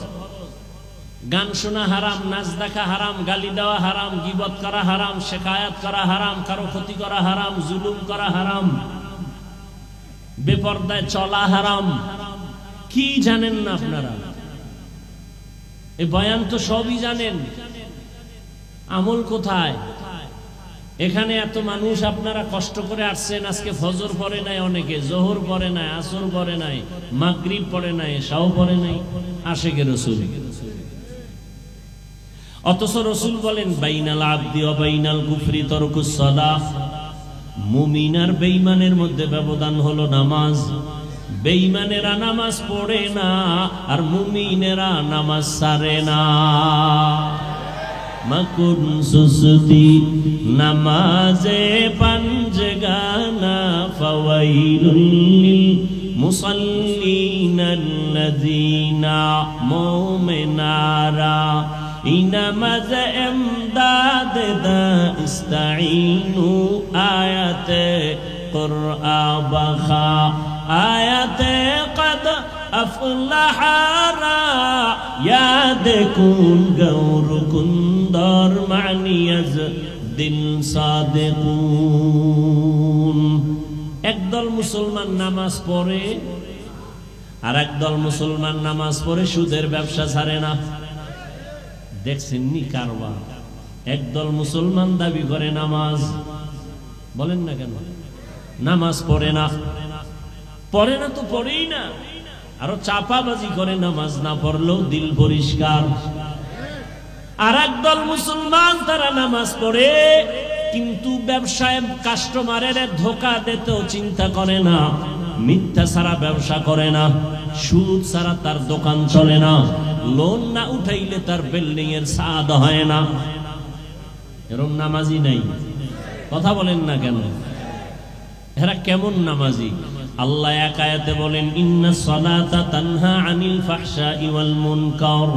গান শোনা হারাম, নাচ দেখা হারাম, গালি দেওয়া হারাম, গীবত করা হারাম, শেকায়াত করা হারাম, কারো ক্ষতি করা হারাম, জুলুম করা হারাম, বেপর্দায় চলা হারাম। কি জানেন না আপনারা? এই বয়ান তো সবই জানেন, আমল কোথায়? এখানে এত মানুষ আপনারা কষ্ট করে আসছেন, আজকে ফজর পড়ে নাই, অনেকে জোহর পড়ে নাই, আসর পড়ে নাই, মাগরিব পড়ে নাই, এশাও পড়ে নাই, আশিকে রাসূল। অথচ রাসূল বলেন বাইনাল আবদি ওয়া বাইনাল কুফরি তারকুস সালাহ, মুমিন আর বেঈমানের মধ্যে ব্যবধান হলো নামাজ। বেঈমানেরা নামাজ পড়ে না আর মুমিনেরা নামাজ ছাড়ে না। মাকুন সুসতি নামাজে পাঞ্জগানা ফাওয়াইলুল লিল মুসাল্লিনাল্লাযীনা মুমিনারা ইনামাজ ইমদাদ দা ইস্তাঈনু আয়াতে কুরআ বাখা আয়াতে কদ আফলাহারা ইয়াদ কুন গৌর কুন্দর মানিয়াজ দিল সাদিকুন। একদল মুসলমান নামাজ পড়ে আর একদল মুসলমান নামাজ পড়ে সুদের ব্যবসা ছাড়ে না। দেখছেন নি কারবার? একদল মুসলমান দাবি করে নামাজ, বলেন না কেন নামাজ পড়ে না, পড়ে না তো পড়েই না, আরো চাপাবাজি করে নামাজ না পড়লেও দিল পরিষ্কার। আর একদল মুসলমান তারা নামাজ পড়ে কিন্তু ব্যবসায় কাস্টমারের ধোকা দিতেও চিন্তা করে না, মিথ্যা ছাড়া ব্যবসা করে না, সুদ ছাড়া তার দোকান চলে না, লোন না উঠাইলে তার বিল্ডিং এর ছাদ হয় না। এরকম নামাজি নাই, কথা বলেন না কেন? এরা কেমন নামাজি? আল্লাহ এক আয়াতে বলেন ইন্নাস সালাতা তানহা আনিল ফাহশাই ওয়াল মুনকার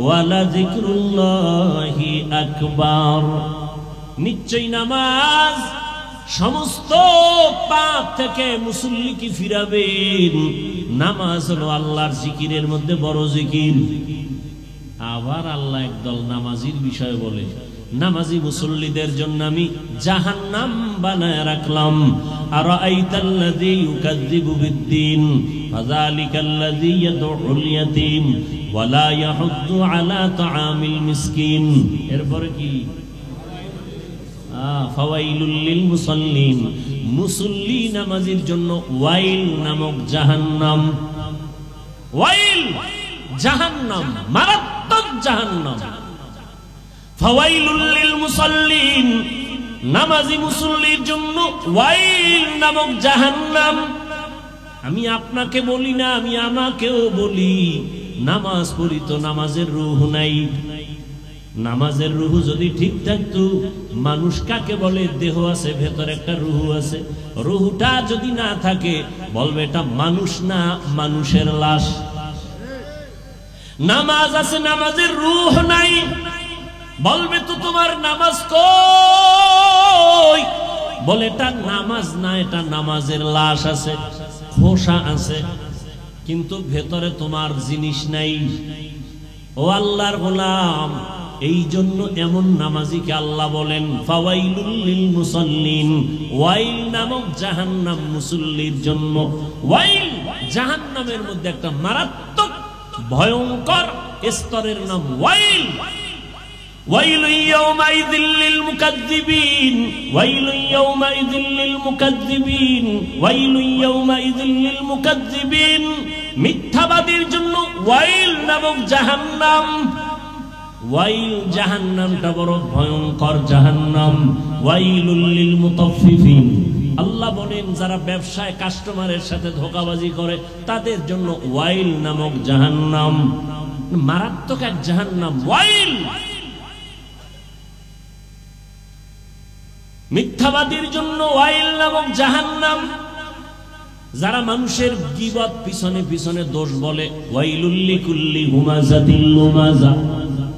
ওয়া লাযিকরুল্লাহি আকবার। নিশ্চয়ই নামাজ সমস্ত পাপ থেকে মুসল্লিকে ফিরাবেন। নামাজ হলো আল্লাহর জিকিরের মধ্যে বড় জিকির। আবার আল্লাহ একদল নামাজির বিষয় বলে, নামাজি মুসল্লিদের জন্য আমি জাহান্নাম বানায় রাখলাম। আরাআইতাল্লাযী ইউকাযযিবু বিদ্দীন ফাযালিকাল্লাযী ইয়াদউল ইয়াতীম ওয়া লা ইয়াহুদ্দু আলা তাআমিল মিসকিন। এরপরে কি? ফাওয়াইলুল লিল মুসাল্লিন, মুসল্লি নামাজির জন্য ওয়াইল নামক জাহান্নাম। ওয়াইল জাহান্নাম, মারাত্মক জাহান্নাম। ফাওয়াইলুল লিল মুসাল্লিন, নামাজি মুসল্লির জন্য ওয়াইল নামক জাহান্নাম। আমি আপনাকে বলি না, আমি আমাকেও বলি, নামাজ পড়ি তো নামাজের রূহ নাই। নামাজের রূহ যদি ঠিক থাকতো, মানুষ কাকে বলে? দেহ আছে, ভেতরে একটা রূহ আছে। রূহটা যদি না থাকে বলবে এটা মানুষ না, মানুষের লাশ। নামাজ আছে, নামাজের রূহ নাই, বলবে তো তোমার নামাজ কই? বলে এটা নামাজ না, এটা নামাজের লাশ আছে, খোসা আছে, কিন্তু ভেতরে তোমার জিনিস নাই। ও আল্লাহর গোলাম, এই জন্য এমন নামাজিকে আল্লাহ বলেন ফাওয়াইলুল লিল মুসাল্লিন, ওয়াইল নামক জাহান্নাম মুসল্লির জন্য। ওয়াইল জাহান্নামের মধ্যে একটা মারাত্মক ভয়ঙ্কর স্তরের নাম ওয়াইল। ওয়াইলু ইয়াউমাইযিল লিল মুকাজ্জিবিন, ওয়াইলু ইয়াউমাইযিল লিল মুকাজ্জিবিন, ওয়াইলু ইয়াউমাইযিল লিল মুকাজ্জিবিন। মিথ্যাবাদীর জন্য ওয়াইল নামক জাহান্নাম। ওয়াইল জাহান্নামটা বড় ভয়ঙ্কর জাহান্নাম। ওয়াইলুল লিল মুতাফফিফিন, আল্লাহ বলেন যারা ব্যবসায় কাস্টমারের সাথে ধোঁকাবাজি করে তাদের জন্য ওয়াইল নামক জাহান্নাম। মারাত্মক এক জাহান্নাম ওয়াইল। মিথ্যাবাদীর জন্য ওয়াইল নামক জাহান্নাম। যারা মানুষের গীবত পিছনে পিছনে দোষ বলে, ওয়াইলুল লিকুল্লি হুমাযাতিল লুমাযা।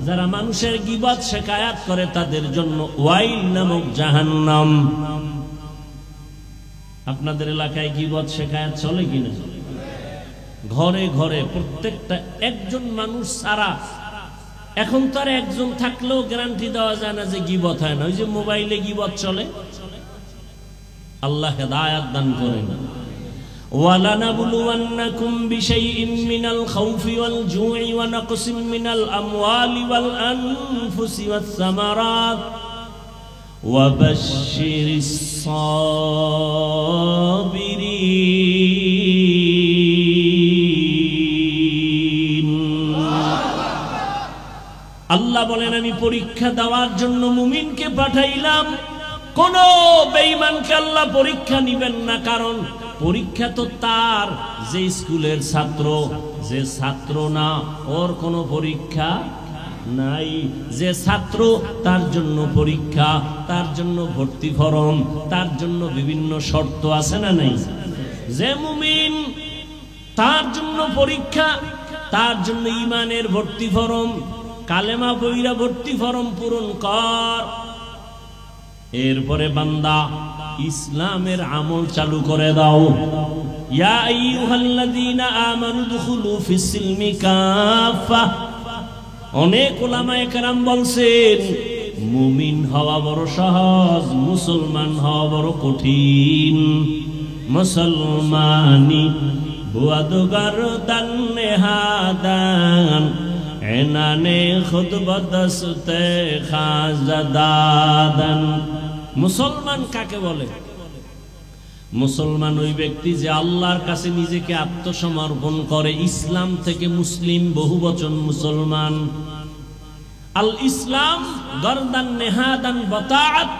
যারা মানুষের গীবত শিকায়াত করে তাদের জন্য ওয়াইল নামক জাহান্নাম। আপনাদের এলাকায় গীবত শিকায়াত চলে কিনা? ঘরে ঘরে প্রত্যেকটা একজন মানুষ ছাড়া। এখন তো আর একজন থাকলেও গ্যারান্টি দেওয়া যায় না যে গীবত হয় না। ওই যে মোবাইলে গীবত চলে। আল্লাহ হেদায়েত দান করেন। وَلَنَبْلُوَنَّكُمْ بِشَيْءٍ مِّنَ الْخَوْفِ وَالْجُوعِ وَنَقْصٍ مِّنَ الْأَمْوَالِ وَالْأَنفُسِ وَالثَّمَرَاتِ ওয়াবাশশিরিস সাবিরিন। আল্লাহ বলেন আমি পরীক্ষা দেওয়ার জন্য মুমিনকে পাঠাইলাম, কোন বেঈমানকে আল্লাহ পরীক্ষা নিবেন না। কারণ পরীক্ষা তো তার যে স্কুলের ছাত্র, যে ছাত্র না ওর কোনো পরীক্ষা নাই। যে ছাত্র তার জন্য পরীক্ষা, তার জন্য ভর্তি ফরম, তার জন্য বিভিন্ন শর্ত আছে না নাই? যে মুমিন তার জন্য পরীক্ষা, তার জন্য ঈমানের ভর্তি ফরম, কালেমা পয়রা ভর্তি ফরম পূরণ কর। এরপরে বান্দা ইসলামের আমল চালু করে দাও। ইয়া আইয়ুহাল্লাযীনা আমানু দুখুলু ফিস-সিলমি কাফা। অনেক উলামায়ে কেরাম বলছেন মুমিন হওয়া বড় সহজ, মুসলমান হওয়া বড় কঠিন। মুসলমানি বুয়াদগার দান নেহাদান এনানে খুদ বদস্তে খাজাদান। মুসলমান কাকে বলে? মুসলমান ওই ব্যক্তি যে আল্লাহর কাছে নিজেকে আত্মসমর্পণ করে। ইসলাম থেকে মুসলিম বহুবচন মুসলমান। আল ইসলাম গরদান নেহাদান বাতাআত,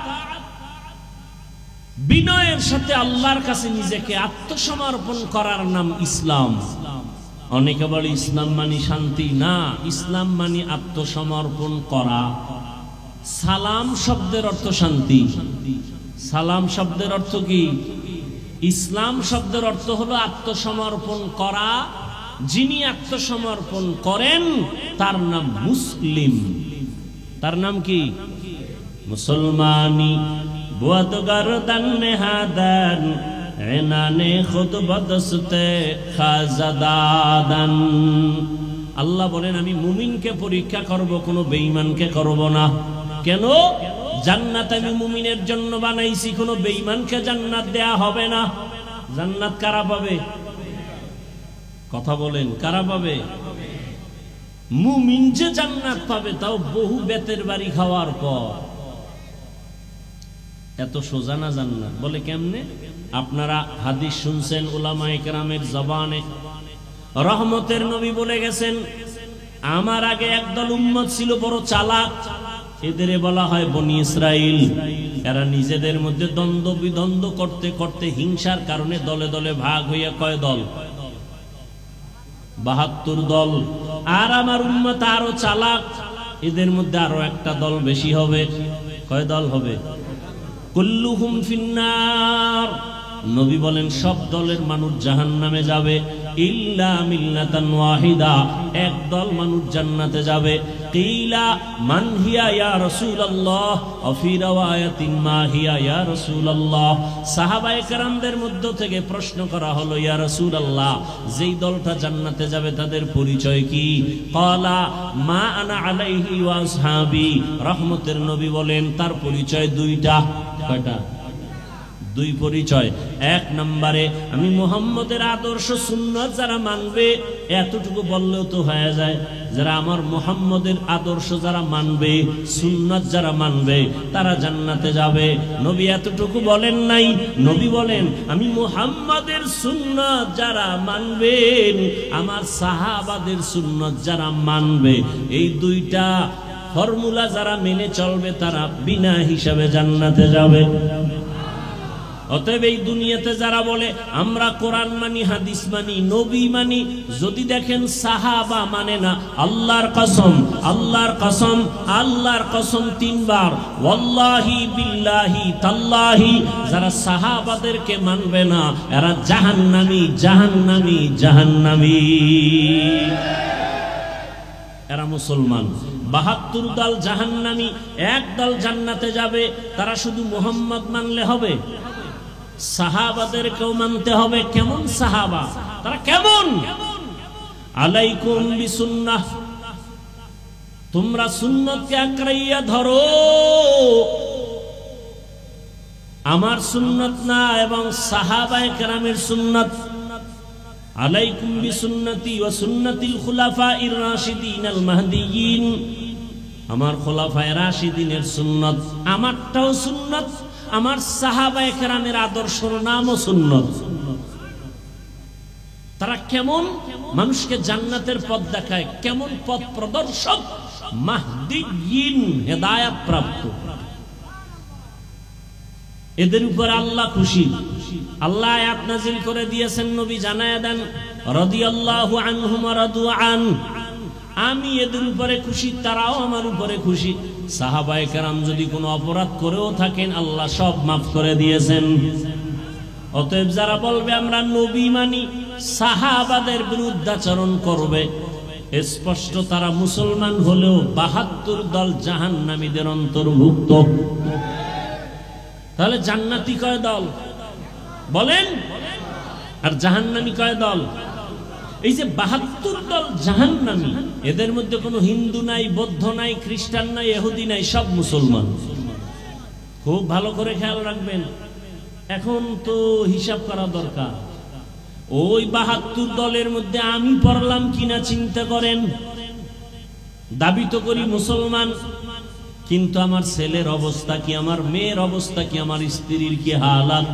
বিনয়ের সাথে আল্লাহর কাছে নিজেকে আত্মসমর্পণ করার নাম ইসলাম। অনেকে বলে ইসলাম মানে শান্তি। না, ইসলাম মানে আত্মসমর্পণ করা। সালাম শব্দের অর্থ শান্তি। সালাম শব্দের অর্থ কি? ইসলাম শব্দের অর্থ হলো আত্মসমর্পণ করা। যিনি আত্মসমর্পণ করেন তার নাম মুসলিম। তার নাম কি? মুসলমানি বুয়াদগার দান নেহাদান এনানে খুদ বদস্তে খাজাদান। আল্লাহ বলেন আমি মুমিনকে পরীক্ষা করব, কোনো বেঈমানকে করব না। কেন? জান্নাত আমি মুমিনের জন্য বানাইছি, কোনো বেঈমানকে জান্নাত দেয়া হবে না। জান্নাত কারা পাবে? কথা বলেন, কারা পাবে? মুমিন যে জান্নাত পাবে তাও বহু বেতের বাড়ি খাওয়ার পর। এত সোজা না জান্নাত। বলে কেমনে? আপনারা হাদিস শুনছেন উলামায়ে কেরামের জবানে। রহমতের নবী বলে গেছেন আমার আগে একদল উম্মত ছিল বড় চালাক, এদের বলা হয় বনি ইসরাইল। এরা নিজেদের মধ্যে দ্বন্দ্ব বিদ্বন্দ্ব করতে করতে হিংসার কারণে দলে দলে ভাগ হইয়া কয় দল? ৭২ দল। আর আমার উম্মত আরো চালাক, এদের মধ্যে আরো একটা দল বেশি হবে। কয় দল হবে? কুল্লুহুম ফিন্নার। নবী বলেন সব দলের মানুষ জাহান্নামে যাবে, ইল্লা মিল্লাতান ওয়াহিদা, এক দল মানুষ জান্নাতে যাবে। কিলা মান হিয়া ইয়া রাসূলুল্লাহ, ওয়া ফি রাওয়ায়াতিন মা হিয়া ইয়া রাসূলুল্লাহ। সাহাবায়ে কেরামদের মধ্য থেকে প্রশ্ন করা হলো ইয়া রাসূলুল্লাহ, যেই দলটা জান্নাতে যাবে তাদের পরিচয় কি? ক্বালা মা আনা আলাইহি ওয়া আসহাবি। রহমতের নবী বলেন তার পরিচয় দুইটা। কয়টা? দুই পরিচয়। এক নম্বরে আমি মুহাম্মদের আদর্শ সুন্নাত যারা মানবে, এতটুকু বললেও তো হয়ে যায়, যারা আমার মুহাম্মদের আদর্শ যারা মানবে, সুন্নাত যারা মানবে তারা জান্নাতে যাবে। নবী এতটুকু বলেন নাই। নবী বলেন আমি মুহাম্মদের সুন্নাত যারা মানবেন, আমার সাহাবাদের সুন্নাত যারা মানবে, এই দুইটা ফর্মুলা যারা মেনে চলবে তারা বিনা হিসাবে জান্নাতে যাবে। অতএব এই দুনিয়াতে যারা বলে আমরা কোরআন মানি, হাদিস মানি, নবী মানি, যদি দেখেন সাহাবা মানে না, আল্লাহর কসম, আল্লাহর কসম, আল্লাহর কসম ৩ বার, ওয়াল্লাহি বিল্লাহি তাল্লাহি, যারা সাহাবাদেরকে মানবে না এরা জাহান্নামী, জাহান্নামী, জাহান্নামী। এরা মুসলমান। ৭২ দল জাহান্নামী, এক দল জান্নাতে যাবে। তারা শুধু মুহাম্মদ মানলে হবে? সাহাবাদেরকেও মানতে হবে। কেমন সাহাবা? তারা কেমন? আলাইকুম বিসুন্নাহ, তোমরা সুন্নতকে আঁকড়াইয়া ধরো। আমার সুন্নত না এবং সাহাবায়ে কেরামের সুন্নত। আলাইকুম বিসুন্নতি ওয়া সুন্নাতিল খুলাফাইর রাশিদিন আল মাহদিয়িন। আমার খোলাফায়ে রাশিদিনের সুন্নত, আমারটাও সুন্নত, আমার সাহাবায়ে কেরামের আদর্শের নামও সুন্নত। তারা কেমন মানুষকে জান্নাতের পথ দেখায়, কেমন পথ প্রদর্শক, মাহদিয়িন, হেদায়েত প্রাপ্ত। এদের উপর আল্লাহ খুশি। আল্লাহ আয়াত নাযিল করে দিয়েছেন, নবী জানায়া দেন, রাদিয়াল্লাহু আনহুম ওয়া রাদু আন, আমি এদের উপরে খুশি, তারাও আমার উপরে খুশি। সাহাবায়ে কেরাম যদি কোনো অপরাধ করেও থাকেন, আল্লাহ সব মাফ করে দিয়েছেন। অতএব যারা বলবে আমরা নবী মানি, সাহাবাদের বিরুদ্ধাচরণ করবে, স্পষ্ট তারা মুসলমান হলেও ৭২ দল জাহান্নামীদের অন্তর্ভুক্ত। তাহলে জান্নাতি কয় দল বলেন, আর জাহান্নামী কয় দল? এই যে ৭২ দল জাহান্নামী, এদের মধ্যে কোনো হিন্দু নাই, বৌদ্ধ নাই, খ্রিস্টান নাই, ইহুদি নাই, সব মুসলমান। খুব ভালো করে খেয়াল রাখবেন। এখন তো হিসাব করা দরকার, ওই ৭২ দলের মধ্যে আমি পড়লাম কিনা চিন্তা করেন। দাবি তো করি মুসলমান, কিন্তু আমার ছেলের অবস্থা কি, আমার মেয়ের অবস্থা কি, আমার স্ত্রীর কি হালাত,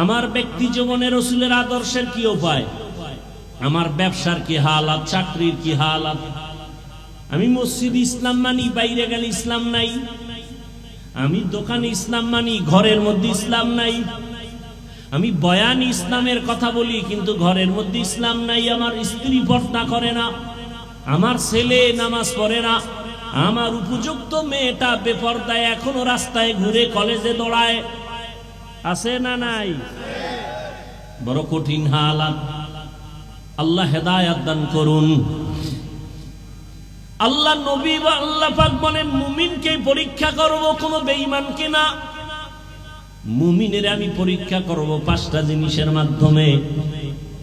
আমার ব্যক্তি জীবনে রাসূলের আদর্শের কি উপায়, আমার ব্যবসার কি হালাত, চাকরির কি হালাত। আমি মসজিদ ইসলাম মানি, বাইরে গেলে ইসলাম নাই। আমি দোকানে ইসলাম মানি, ঘরের মধ্যে ইসলাম নাই। আমি বয়ান ইসলামের কথা বলি, কিন্তু ঘরের মধ্যে ইসলাম নাই। আমার স্ত্রী পর্দা করে না, আমার ছেলে নামাজ পড়ে না, আমার উপযুক্ত মেয়েটা বেপরদায় এখনো রাস্তায় ঘুরে, কলেজে দৌড়ায়। আছে না নাই? বড় কঠিন হালাত। আল্লাহ হেদায়েত দান করুন। আল্লাহ নবী বা আল্লাহ পাক বলেন, মুমিনকে পরীক্ষা করব, কোনো বেঈমানকে না। মুমিনের আমি পরীক্ষা করব 5টা জিনিসের মাধ্যমে।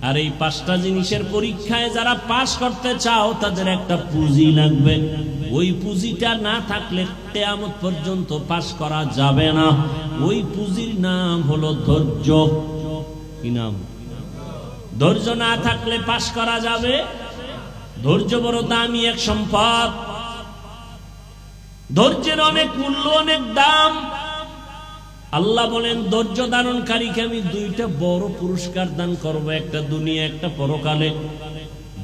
আর এই 5টা জিনিসের পরীক্ষায় যারা পাশ করতে চাও, তাদের একটা পুঁজি লাগবে। ওই পুঁজিটা না থাকলে কিয়ামত পর্যন্ত পাশ করা যাবে না। ওই পুঁজির নাম হলো ধৈর্য। কি নাম? ধৈর্য না থাকলে পাশ করা যাবে? ধৈর্য বড় দামি এক সম্পদ। ধৈর্যের অনেক মূল্য, অনেক দাম। আল্লাহ বলেন, ধৈর্য ধারণকারীকে আমি 2টা বড় পুরস্কার দান করব, একটা দুনিয়া, একটা পরকালে।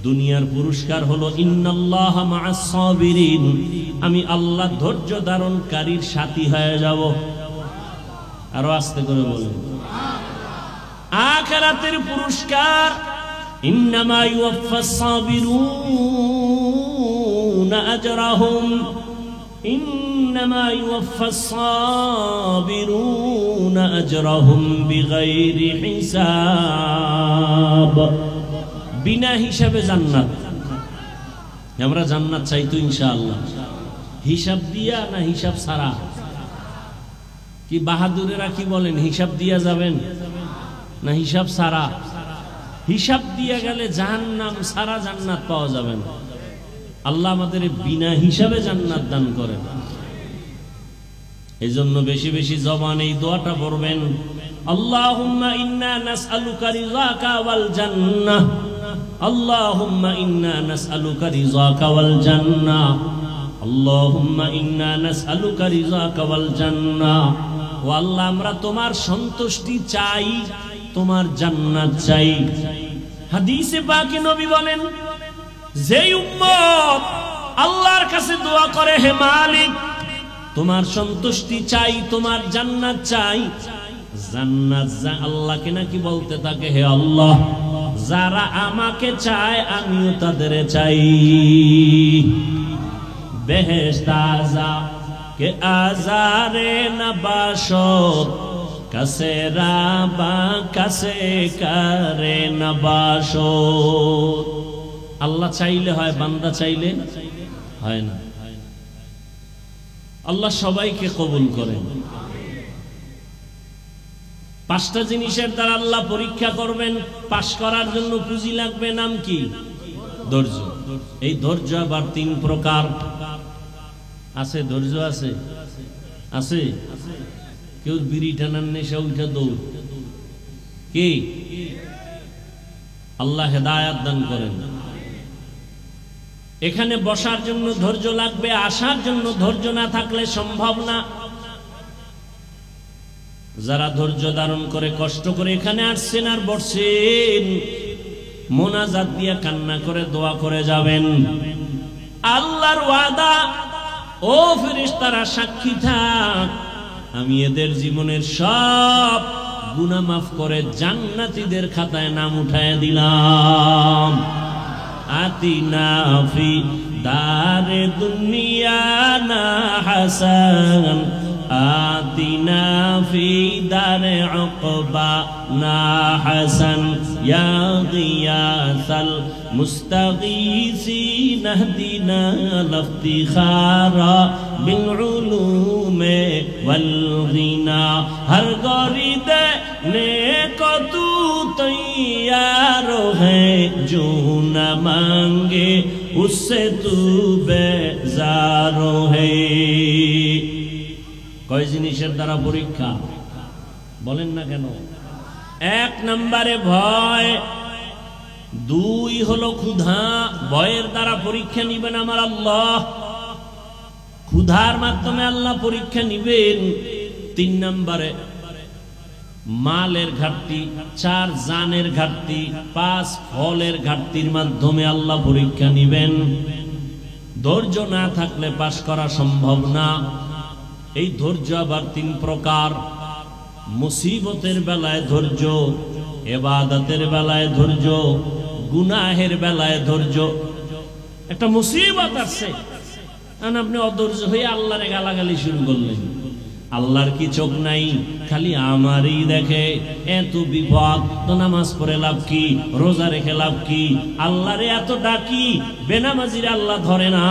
দুনিয়ার পুরস্কার হলো ইন্নাল্লাহা মা'আস সাবিরিন, আমি আল্লাহ ধৈর্য ধারণকারীর সাথী হয়ে যাব। আরো আস্তে করে বলেন। আখিরাতের পুরস্কার, ইন্নামা ইউওয়াফাস সাবিরুনা আজরাহুম, ইন্নামা ইউওয়াফাস সাবিরুনা আজরাহুম বিগাইরি হিসাব। বিনা হিসাবে জান্নাত। আমরা জান্নাত চাই তো ইনশাআল্লাহ। হিসাব দিয়া না হিসাব ছাড়া? কি বাহাদুরেরা কি বলেন, হিসাব দিয়া যাবেন না হিসাব ছাড়া? হিসাব দিয়া গেলে জাহান্নাম, সারা জান্নাত পাওয়া যাবে না। আল্লাহ আমাদের বিনা হিসাবে জান্নাত দান করেন। এই জন্য বেশি বেশি জবানে এই দোয়াটা পড়বেন, আল্লাহুম্মা ইন্না নাসআলুকা রিযাকা ওয়াল জান্নাহ, আল্লাহুম্মা ইন্না নাসআলুকা রিযাকা ওয়াল জান্নাহ, আল্লাহুম্মা ইন্না নাসআলুকা রিযাকা ওয়াল জান্নাহ। ও আল্লাহ, আমরা তোমার সন্তুষ্টি চাই, তোমার জান্নাত চাই। হাদিসে পাকে নবী বলেন, যেই উম্মত আল্লাহর কাছে দোয়া করে, হে মালিক তোমার সন্তুষ্টি চাই, তোমার জান্নাত চাই, জান্নাত আল্লাহকে নাকি বলতে থাকে, হে আল্লাহ যারা আমাকে চায় আমিও তাদের চাই। বেহেশত আযা কে আজারে নবাশত, কাছে রাবা কাছে করে নবাশত। আল্লাহ চাইলে হয়, বান্দা চাইলে হয় না। আল্লাহ সবাইকে কবুল করেন। 5টা জিনিসের দ্বারা আল্লাহ পরীক্ষা করবেন। পাশ করার জন্য পুঁজি লাগবে, নাম কি? ধৈর্য। এই ধৈর্য আবার 3 প্রকার আছে। ধৈর্য আছে আছে কেউ বিড়ি টানার নেশা উঠে দৌড়। কি? আল্লাহ হেদায়েত দান করেন। এখানে বসার জন্য ধৈর্য লাগবে, আসার জন্য ধৈর্য না থাকলে সম্ভব না। যারা ধৈর্য ধারণ করে কষ্ট করে এখানে আসছেন আর বসছেন, মোনাজাত দিয়ে কান্না করে দোয়া করে যাবেন। আল্লাহর ওয়াদা, ও ফেরেশতারা সাক্ষী থাক, আমি এদের জীবনের সব গুনাহ মাফ করে জান্নাতীদের খাতায় নাম উঠায় দিলাম। আতিনা ফি দারে দুনিয়া না হাসান, আতিনা ফি দারে উকবা না হাসান, ইয়া গিয়াসাল মুস্তাগীসিন ইহদিনা লিফতিখারা বিল উলুমে ওয়াল গিনা। হর গরিদে নেক তু তৈয়ার है जो न मांगे उससे तू बेजार है। কয় জিনিসের দ্বারা পরীক্ষা বলেন না কেন? এক নম্বরে ভয়, দুই হলো ক্ষুধা। ভয়ের দ্বারা পরীক্ষা নিবেন আমার আল্লাহ, ক্ষুধার মাধ্যমে আল্লাহ পরীক্ষা নিবেন। তিন নম্বরে মালের ঘাটতি, চার জানের ঘাটতি, পাঁচ ফলের ঘাটতির মাধ্যমে আল্লাহ পরীক্ষা নিবেন। ধৈর্য না থাকলে পাশ করা সম্ভব না। এই ধৈর্য আবার তিন প্রকার। মুসিবতের বেলায় ধৈর্য, ইবাদতের বেলায় ধৈর্য, গুনাহের বেলায় ধৈর্য। একটা মুসিবত আসছে, আপনি অধৈর্য হয়ে আল্লাহরে গালাগালি শুরু করলেন। আল্লাহর কি চোখ নাই? খালি আমারই দেখে। এত বিপদ তো নামাজ পড়ে লাভ কি, রোজা রেখে লাভ কি? আল্লাহরে এত ডাকি, বেনামাজিরে আল্লাহ ধরে না,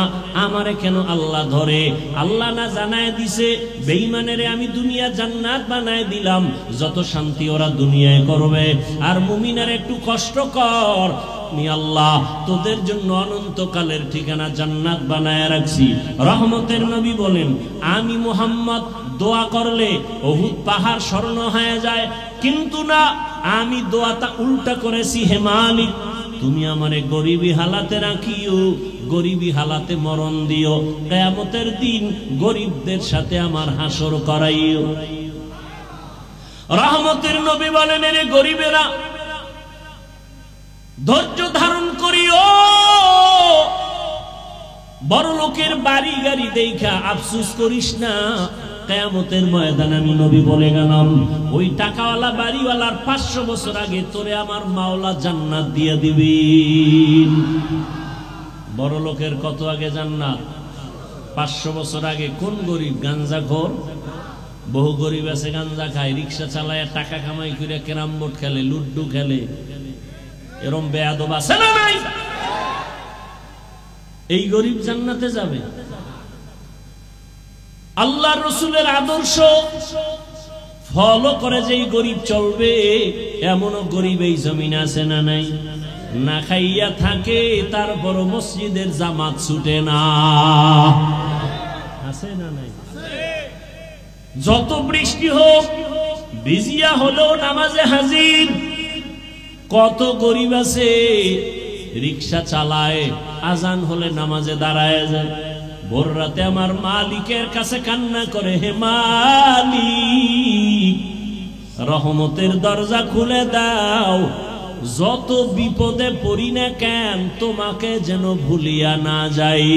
আমারে কেন আল্লাহ ধরে? আল্লাহ না জানায় দিছে বেঈমানেরে আমি দুনিয়া জান্নাত বানায় দিলাম, যত শান্তি ওরা দুনিয়ায় করবে। আর মুমিনের একটু কষ্ট কর, আমি আল্লাহ তোদের জন্য অনন্তকালের ঠিকানা জান্নাত বানায় রাখছি। রহমতের নবী বলেন, আমি মুহাম্মদ দোয়া করলে উহুদ পাহাড় স্বর্ণ হয়ে যায়, কিন্তু না, আমি দোয়াটা উল্টা করেছি। হে মালিক, তুমি আমারে গরিবী হালাতে রাখিও, গরিবী হালাতে মরণ দিও, কিয়ামতের দিন গরিবদের সাথে আমার হাসর করাইও। রহমতের নবী বলেন, এরে গরিবেরা ধৈর্য ধারণ করিও। বড় লোকের বাড়ি গাড়ি দেখা আফসোস করিস না, কিয়ামতের ময়দানে আমি নবী বলে গেলাম, ওই টাকাওয়ালা বাড়িওয়ালার 500 বছর আগে তোরে আমার মাওলা জান্নাত দিয়ে দিবেন। বড় লোকের কত আগে জান্নাত? 500 বছর আগে। কোন গরিব? গাঞ্জাখোর। বহু গরিব আছে গাঞ্জা খায়, রিক্সা চালায়, টাকা কামাই করে ক্যারাম বোর্ড খেলে, লুড্ডু খেলে। এরম বেয়াদব আছে না নাই? এই গরিব জান্নাতে যাবে? আল্লাহর রাসূলের আদর্শ ফলো করে যেই গরিব চলবে, এমনও গরিব এই জমিনে আছে না নাই? না খাইয়া থাকে, তারপর মসজিদের জামাত ছুটে না, আছে না নাই? যত বৃষ্টি হোক, ভিজিয়া হলেও নামাজে হাজির। কত গরিব আছে রিক্সা চালায়, আজান হলে নামাজে দাঁড়ায় যায়, ভোর রাতে আমার মালিকের কাছে কান্না করে, হে মালিক, রহমতের দরজা খুলে দাও, যত বিপদে পড়ি না কেন তোমাকে যেন ভুলিয়া না যাই।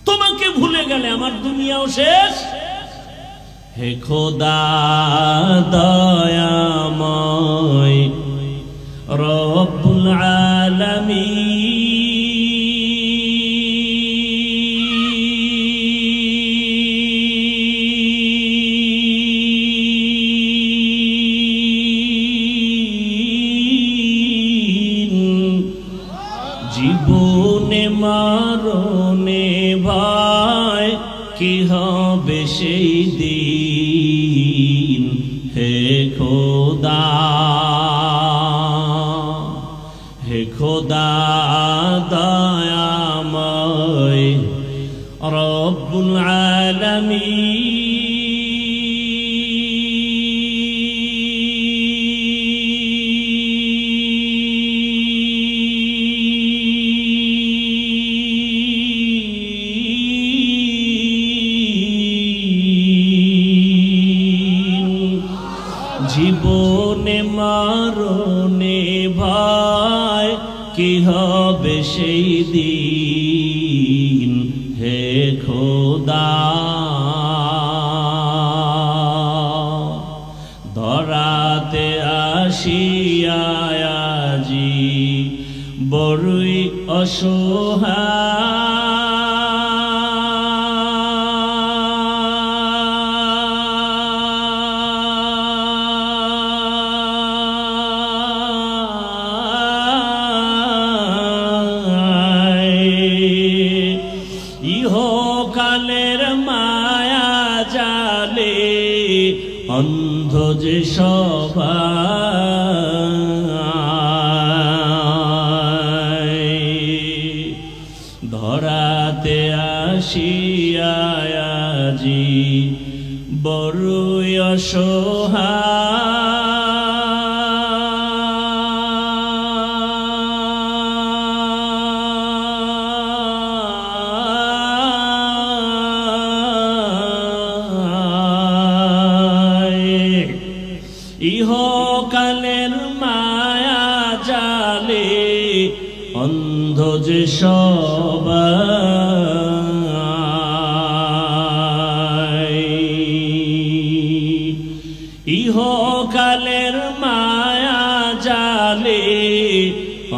তোমাকে ভুলে গেলে আমার দুনিয়াও শেষ। হে খোদা দয়াময় রব্বুল আলামিন, জীবনে মরণে ভয় কি হবে সেই দিন। হে খোদা, হে খোদা দয়াময় রব্বুল আলামিন, জীবনে মরণে ভয় কি হবে সেই দিন হে খোদা ধরাতে আসিয়া আজি বড়ই অসহায় ইহকালের মায়া জালে অন্ধ যে সবাই ধরাতে আসিয়া আজি বড়ই অসহায় ইহকালের মায়া জালে অন্ধ যে সবাই ইহকালের মায়া জালে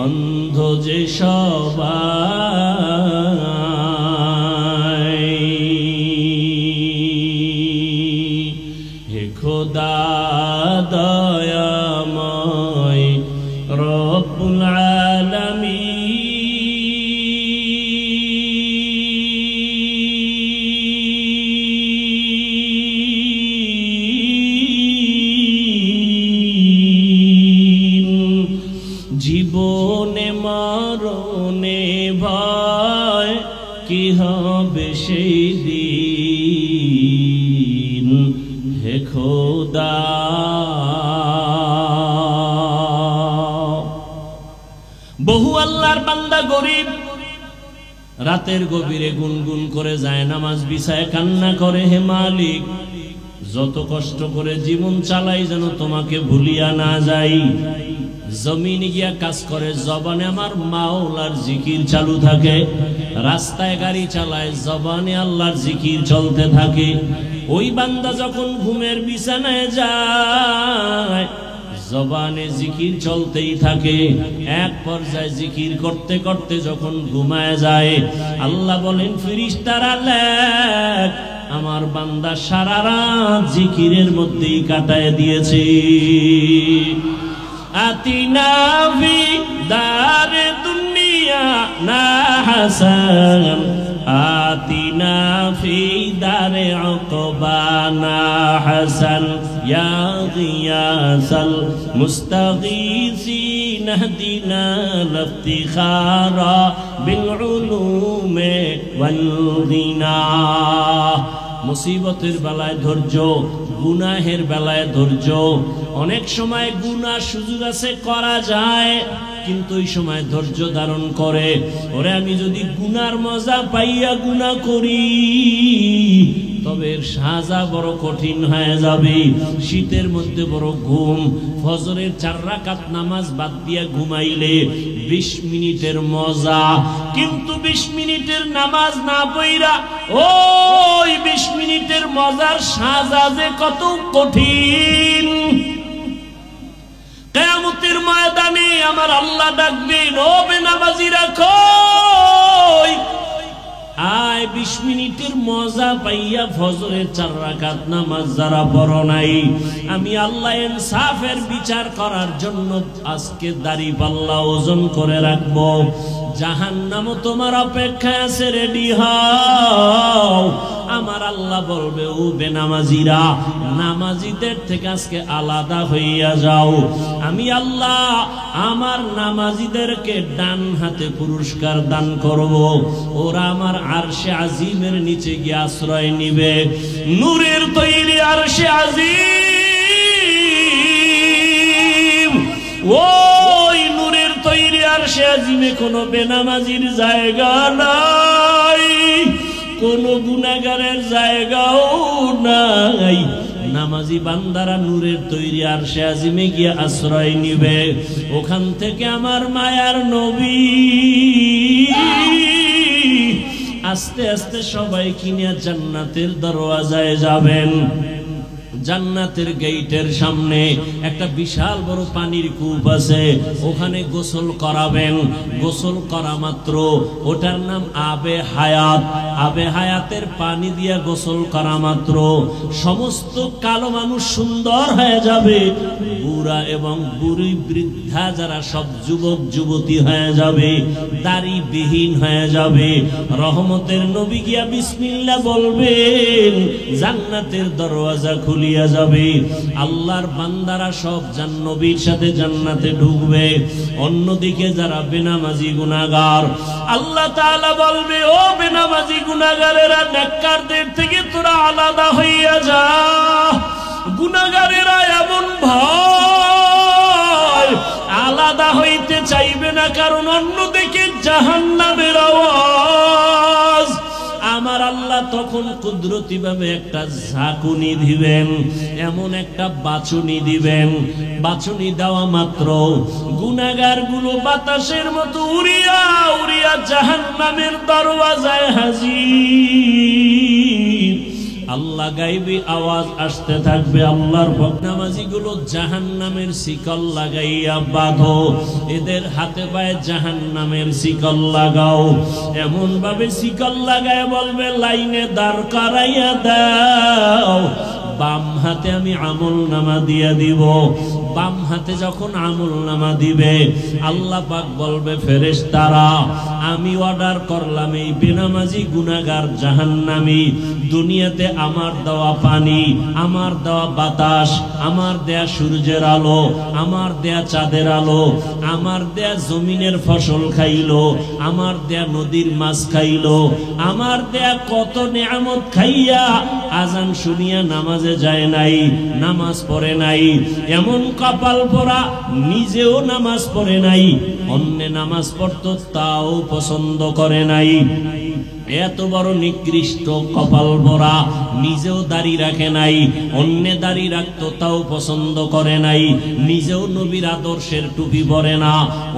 অন্ধ যে সবাই হে খোদা দয়াময় রব্বুল আলামিন জীবনে মরণে ভয় কি হবে সেই দিন হে খোদা বহু আল্লাহর বান্দা গরিব রাতের গভীরে গুনগুন করে যায় নামাজ বিছায় কান্না করে হে মালিক যত কষ্ট করে জীবন চালাই যেন তোমাকে ভুলিয়া না যাই জমিনে গিয়া কাজ করে জবানে আমার মাওলার জিকির চালু থাকে রাস্তায় গাড়ি চালায় জবানে আল্লাহর জিকির চলতে থাকে ওই বান্দা যখন ঘুমের বিছানায় যায় জবানে জিকির চলতেই থাকে এক পর্যায়ে জিকির করতে করতে যখন ঘুমায় যায় আল্লাহ বলেন ফেরেশতারা লেখ আমার বান্দা সারা রাত জিকিরের মধ্যেই কাটায় দিয়েছে আতিনা ফি দারে দুনিয়া না হাসান আতিনা ফি দারে উকবানা হাসান ইয়া গিয়াসাল মুস্তাগীসিন হদিনা লফতিখারা বিল উলুমে ওয়াল গিনা মুসিবতের বেলায় ধৈর্য গুনাহের বেলায় ধৈর্য অনেক সময় গুনাহ সুযোগ আছে করা যায় কিন্তু ওই সময় ধৈর্য ধারণ করে ওরে আমি যদি গুনার মজা পাইয়া গুনাহ করি তবে এর সাজা বড় কঠিন হয়ে যাবে শীতের মধ্যে বড় ঘুম ফজরের 4 রাকাত নামাজ বাদ দিয়া ঘুমাইলে 20 মিনিটের মজা কিন্তু 20 মিনিটের নামাজ না পড়া ওই 20 মিনিটের মজার সাজা যে কত কঠিন কিয়ামতের ময়দানে আমার আল্লাহ ডাকবেন ও বেনামাজিরা কই আয় 20 মিনিটের মজা পাইয়া ফজরের 4 রাকাত নামাজ যারা পড়ো নাই আমি আল্লাহ ইনসাফের বিচার করার জন্য আজকে দাড়ি পাল্লা ওজন করে রাখবো জাহান্নামও তোমার অপেক্ষায় আছে রেডি হও আমার আল্লাহ বলবে ও বেনামাজিরা নামাজিদের থেকে আজকে আলাদা হইয়া যাও আমি আল্লাহ আমার নামাজিদেরকে ডান হাতে পুরস্কার দান করব ওরা আমার আরশে আজিমের নিচে গিয়ে আশ্রয় নিবে নূরের তৈরি আরশে আজিম ওই নূরের তৈরি আরশে আজিমে কোনো বেনামাজির জায়গা নাই কোনো গুনাহগারের জায়গাও নাই নামাজি বান্দারা নূরের তৈরি আরশে আজিমে গিয়ে আশ্রয় নিবে। ওখান থেকে আমার মায়ার নবী আস্তে আস্তে সবাই কিনে জান্নাতের দরওয়াজায় যাবেন। জান্নাতের গেটের সামনে একটা বিশাল বড় পানির কূপ আছে, ওখানে গোসল করাবেন। গোসল করা মাত্র ওটার নাম আবে হায়াত। আবে হায়াতের পানি দিয়া গোসল করা মাত্র সমস্ত কালো মানুষ সুন্দর হয়ে যাবে, বুড়া এবং বুড়ি বৃদ্ধা যারা সব যুবক যুবতী হয়ে যাবে, দাড়িবিহীন হয়ে যাবে। রহমতের নবী গিয়া বিসমিল্লাহ বলবেন, জান্নাতের দরওয়াজা খুলিয়া যাবে। আল্লাহর বান্দারা সব নবীর সাথে জান্নাতে ঢুকবে। অন্যদিকে যারা বেনামাজি গুনাহগার, আল্লাহ তাআলা বলবে, ও বেনামাজি গুনাহগারেরা, নেককারদের থেকে তোরা আলাদা হইয়া যা। গুনাহগারেরা এমন ভয় আলাদা হইতে চাইবে না, কারণ অন্যদিকে জাহান্নামের আওয়াজ। আমার আল্লাহ তখন কুদরতি ভাবে একটা ঝাঁকুনি দিবেন, এমন একটা বাছুনি দিবেন। বাছুনি দেওয়া মাত্র গুনাহগার গুলো বাতাসের মতো উড়িয়া উড়িয়া জাহান্নামের দরওয়াজায় হাজির। আল্লাহ গাইবি আওয়াজ আসতে থাকবে, আল্লাহর নামাজি গুলো জাহান্নামের শিকল লাগাইয়া বাঁধো, এদের হাতে পায়ে জাহান্নামের শিকল লাগাও। এমন ভাবে শিকল লাগায় বলবে, লাইনে দাঁড় করাইয়া দাও। বাম হাতে আমি আমল নামা দিয়া দিব। বাম হাতে যখন আমল নামা দিবে, আল্লাহ পাক বলবে, ফেরেশতারা আমি অর্ডার করলাম এই বেনামাজি গুনাহগার জাহান্নামী দুনিয়াতে আমার দেওয়া পানি, আমার দেওয়া বাতাস, আমার দেয়া সূর্যের আলো, আমার দেয়া চাঁদের আলো, আমার দেয়া জমিনের ফসল খাইলো, আমার দেয়া নদীর মাছ খাইলো, আমার দেয়া কত নেয়ামত খাইয়া আজান শুনিয়া নামাজে যায় নাই, নামাজ পড়ে নাই। এমন কপাল পরা, নিজেও নামাজ পড়ে নাই, অন্য নামাজ পড়তো তাও পছন্দ করে নাই। এত বড় নিকৃষ্ট কপাল ভরা, নিজেও দাড়ি রাখে নাই, অন্য দাড়ি রাখতো তাও পছন্দ করে নাই, নিজেও নবীর আদর্শের টুপি পরে না,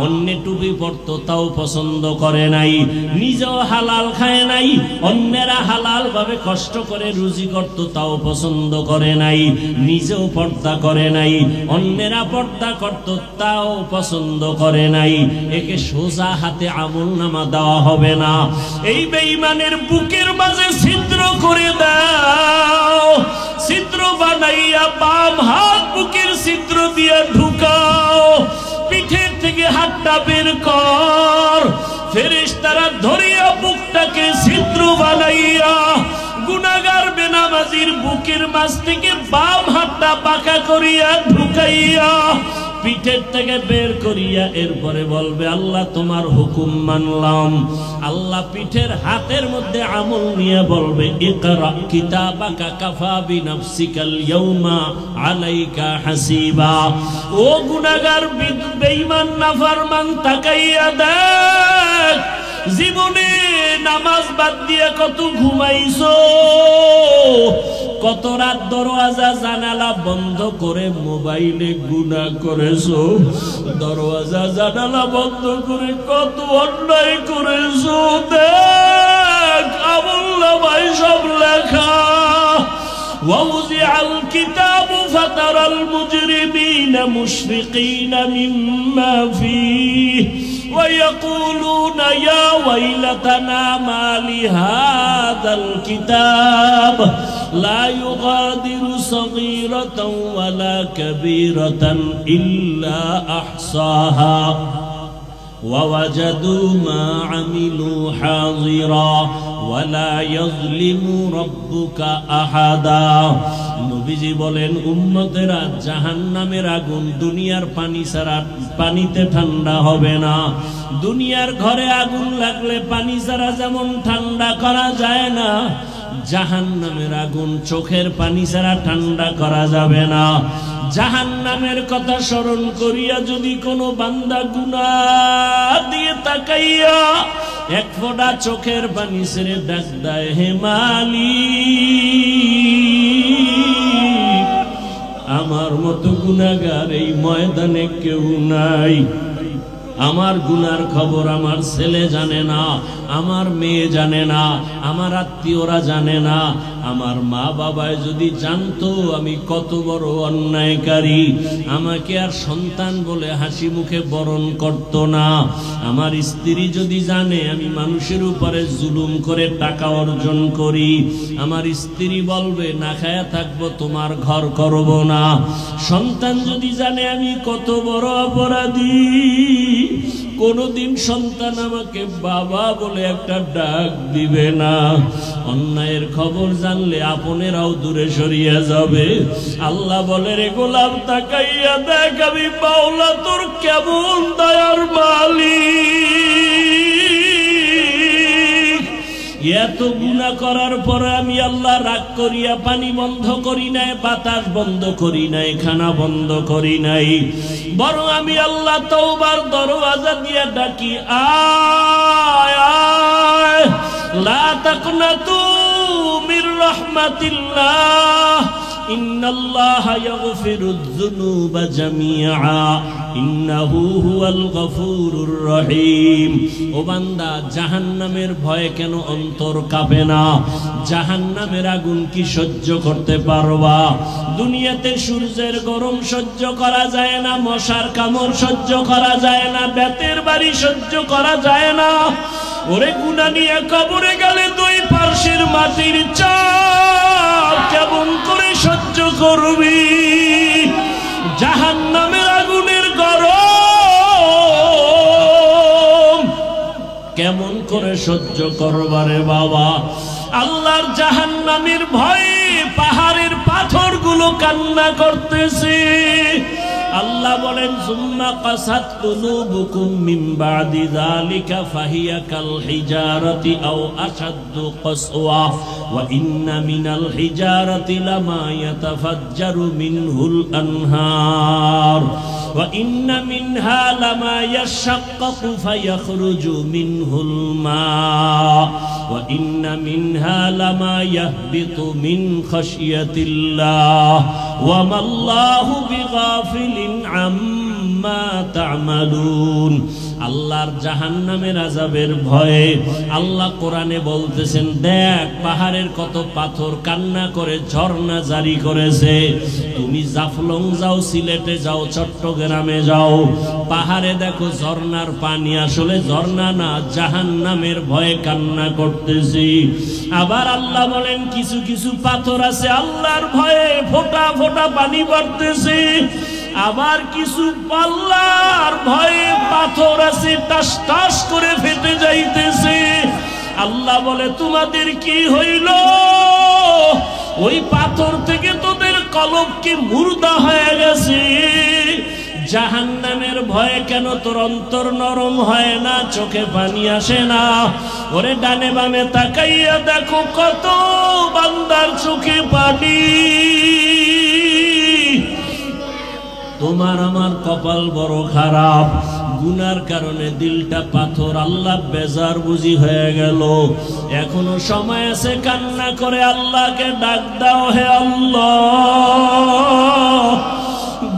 অন্য টুপি পরতো তাও পছন্দ করে নাই, নিজেও হালাল খায় নাই, অন্যেরা হালাল ভাবে কষ্ট করে রুজি করতো তাও পছন্দ করে নাই, নিজেও পর্দা করে নাই, অন্যেরা পর্দা করতো তাও পছন্দ করে নাই। একে সোজা হাতে আমল নামা দেওয়া হবে না। এই বেঈমানের বুকের মাঝে ছিদ্র করে দাও, ছিদ্র বানাইয়া বাম হাত বুকের ছিদ্র দিয়ে ঢুকাও, পিঠের থেকে হাতটা বের কর। ফেরেশতারা ধরিয়া বুকটাকে ছিদ্র বানাইয়া গুনাহগার বেনামাজির বুকের মাঝ থেকে বাম হাতটা বাঁকা করিয়া ঢুকাইয়া পিঠের থেকে বের করিয়া এরপরে বলবে, আল্লাহ তোমার হুকুম মানলাম। আল্লাহ পিঠের হাতের মধ্যে আমল নিয়ে বলবে, ইকরা কিতাবাকা কাফা বিনাফসিকাল ইয়াউমা আলাইকা হাসিবা। ও গুনাহগার বেঈমান নাফরমান, তাকাইয়া দেখ, জীবনে নামাজ বাদ দিয়ে কত ঘুমাইছো, কত রাত দরওয়াজা জানালা বন্ধ করে মোবাইলে গুনাহ করেছো, দরওয়াজা জানালা বন্ধ করে কত অন্যায় করেছো। দেখ আমলনামায় সব লেখা। ووضع الكتاب فترى المجرمين مشفقين مما فيه ويقولون يا ويلتنا ما لهذا الكتاب لا يغادر صغيرة ولا كبيرة إلا أحصاها ووجدوا ما عملوا حاضرا ولا يظلم ربك أحدا। নবীজি বলেন, উম্মতেরা জাহান্নামের আগুন দুনিয়ার পানি ছাড়া পানিতে ঠান্ডা হবে না। দুনিয়ার ঘরে আগুন লাগলে পানি ছাড়া যেমন ঠান্ডা করা যায় না, জাহান্নামের আগুন চোখের পানি ছাড়া ঠান্ডা করা যাবে না। জাহান্নামের কথা স্মরণ করিয়া যদি কোনো বান্দা গুনাহ দিয়ে তাকাইয়া এক ফোঁটা চোখের পানি ছেড়ে ডাক দেয়, হে মালিক গুনাহগার এই ময়দানে কেউ নাই। আমার গুনার খবর আমার ছেলে জানে না, আমার মেয়ে জানে না, আমার আত্মীয়রা জানে না। আমার মা বাবায় যদি জানতো আমি কত বড় অন্যায়কারী, আমাকে আর সন্তান বলে হাসি মুখে বরণ করত না। আমার স্ত্রী যদি জানে আমি মানুষের উপরে জুলুম করে টাকা অর্জন করি, আমার স্ত্রী বলবে না খায়া থাকবো, তোমার ঘর করব না। সন্তান যদি জানে আমি কত বড় অপরাধী, কোনদিন সন্তান আমাকে বাবা বলে একটা ডাক দিবে না। অন্যায়ের খবর জানলে আপনেরাও দূরে সরিয়ে যাবে। আল্লাহ বলে, রে গোলাম তাকাইয়া দেখ আমি মাওলা তোর কেমন দয়ার মালিক। এত গুনাহ করার পরে আমি আল্লাহ রাগ করিয়া পানি বন্ধ করি নাই, বাতাস বন্ধ করি নাই, খানা বন্ধ করি নাই, বরং আমি আল্লাহ তওবার দরওয়াজা দিয়া ডাকি, আয় আয় লা তাকনাতু মির রাহমাতিল্লাহ ইন্নাল্লাহা ইয়াগফিরুয যুনুবা জামিআ ইন্নাহু হুয়াল গফুরুর রহিম। ও বান্দা, জাহান্নামের ভয়ে কেন অন্তর কাঁপে না? জাহান্নামের আগুন কি সহ্য করতে পারবা? দুনিয়াতে সূর্যের গরম সহ্য করা যায় না, মশার কামড় সহ্য করা যায় না, বেতের বাড়ি সহ্য করা যায় না। ওরে গুনাহ নিয়ে কবরে গেলে দুই পার্শ্বের মাটির চাপ কেমন করে সহ্য করবি? জাহান্নামের আগুনের গরম কেমন করে সহ্য করবারে বাবা? আল্লাহর জাহান্নামের ভয়ে পাহাড়ের পাথরগুলো কান্না করতেছে। আল্লাহ বলেন, সুম্মা কাসাত কুলুবুকুম মিন বাদি যালিকা ফাহিয়া কাল হিজারাতি আও আশাদ্দু কাসওয়া ওয়া ইন্না মিনাল হিজারাতি লামা ইয়াতাফাজ্জারু মিনহুল আনহার ওয়া ইন্না মিনহা লামা ইয়াশাক্কাকু ফায়াখরুজু মিনহুল মা ওয়া ইন্না মিনহা লামা ইয়াহবিতু মিন খাশিয়াতিল্লাহ ওয়া মাল্লাহু বিগাফিলিন আম্মা তা'মালুন। আল্লাহর জাহান্নামের আযাবের ভয়ে আল্লাহ কোরআনে বলতেছেন, দেখ পাহাড়ের কত পাথর কান্না করে ঝর্ণা জারি করেছে। তুমি জাফলং যাও, সিলেটে যাও, চট্টগ্রামে যাও, পাহাড়ে দেখো ঝর্ণার পানি আসলে ঝর্ণা না, জাহান্নামের ভয়ে কান্না করতেছি। আবার আল্লাহ বলেন, কিছু কিছু পাথর আছে আল্লাহর ভয়ে ফোঁটা ফোঁটা পানি পড়তেছে। আবার কিছু পাল্লার ভয়ে পাথর আছে টাস টাস করে ফেটে যাইতেছে। আল্লাহ বলে, তোমাদের কি হইল? ওই পাথর থেকে তোদের কলব কি মুর্দা হয়ে গেছে? জাহান্নামের ভয়ে কেন তোর অন্তর নরম হয় না, চোখে পানি আসে না? ওরে ডানে বামে তাকাইয়া দেখো কত বান্দার চোখে পানি। তোমার আমার কপাল বড় খারাপ, গুনার কারণে দিলটা পাথর। আল্লাহ বেজার বুঝি হয়ে গেল। এখনো সময় আছে, কান্না করে আল্লাহকে ডাক দাও, হে আল্লাহ,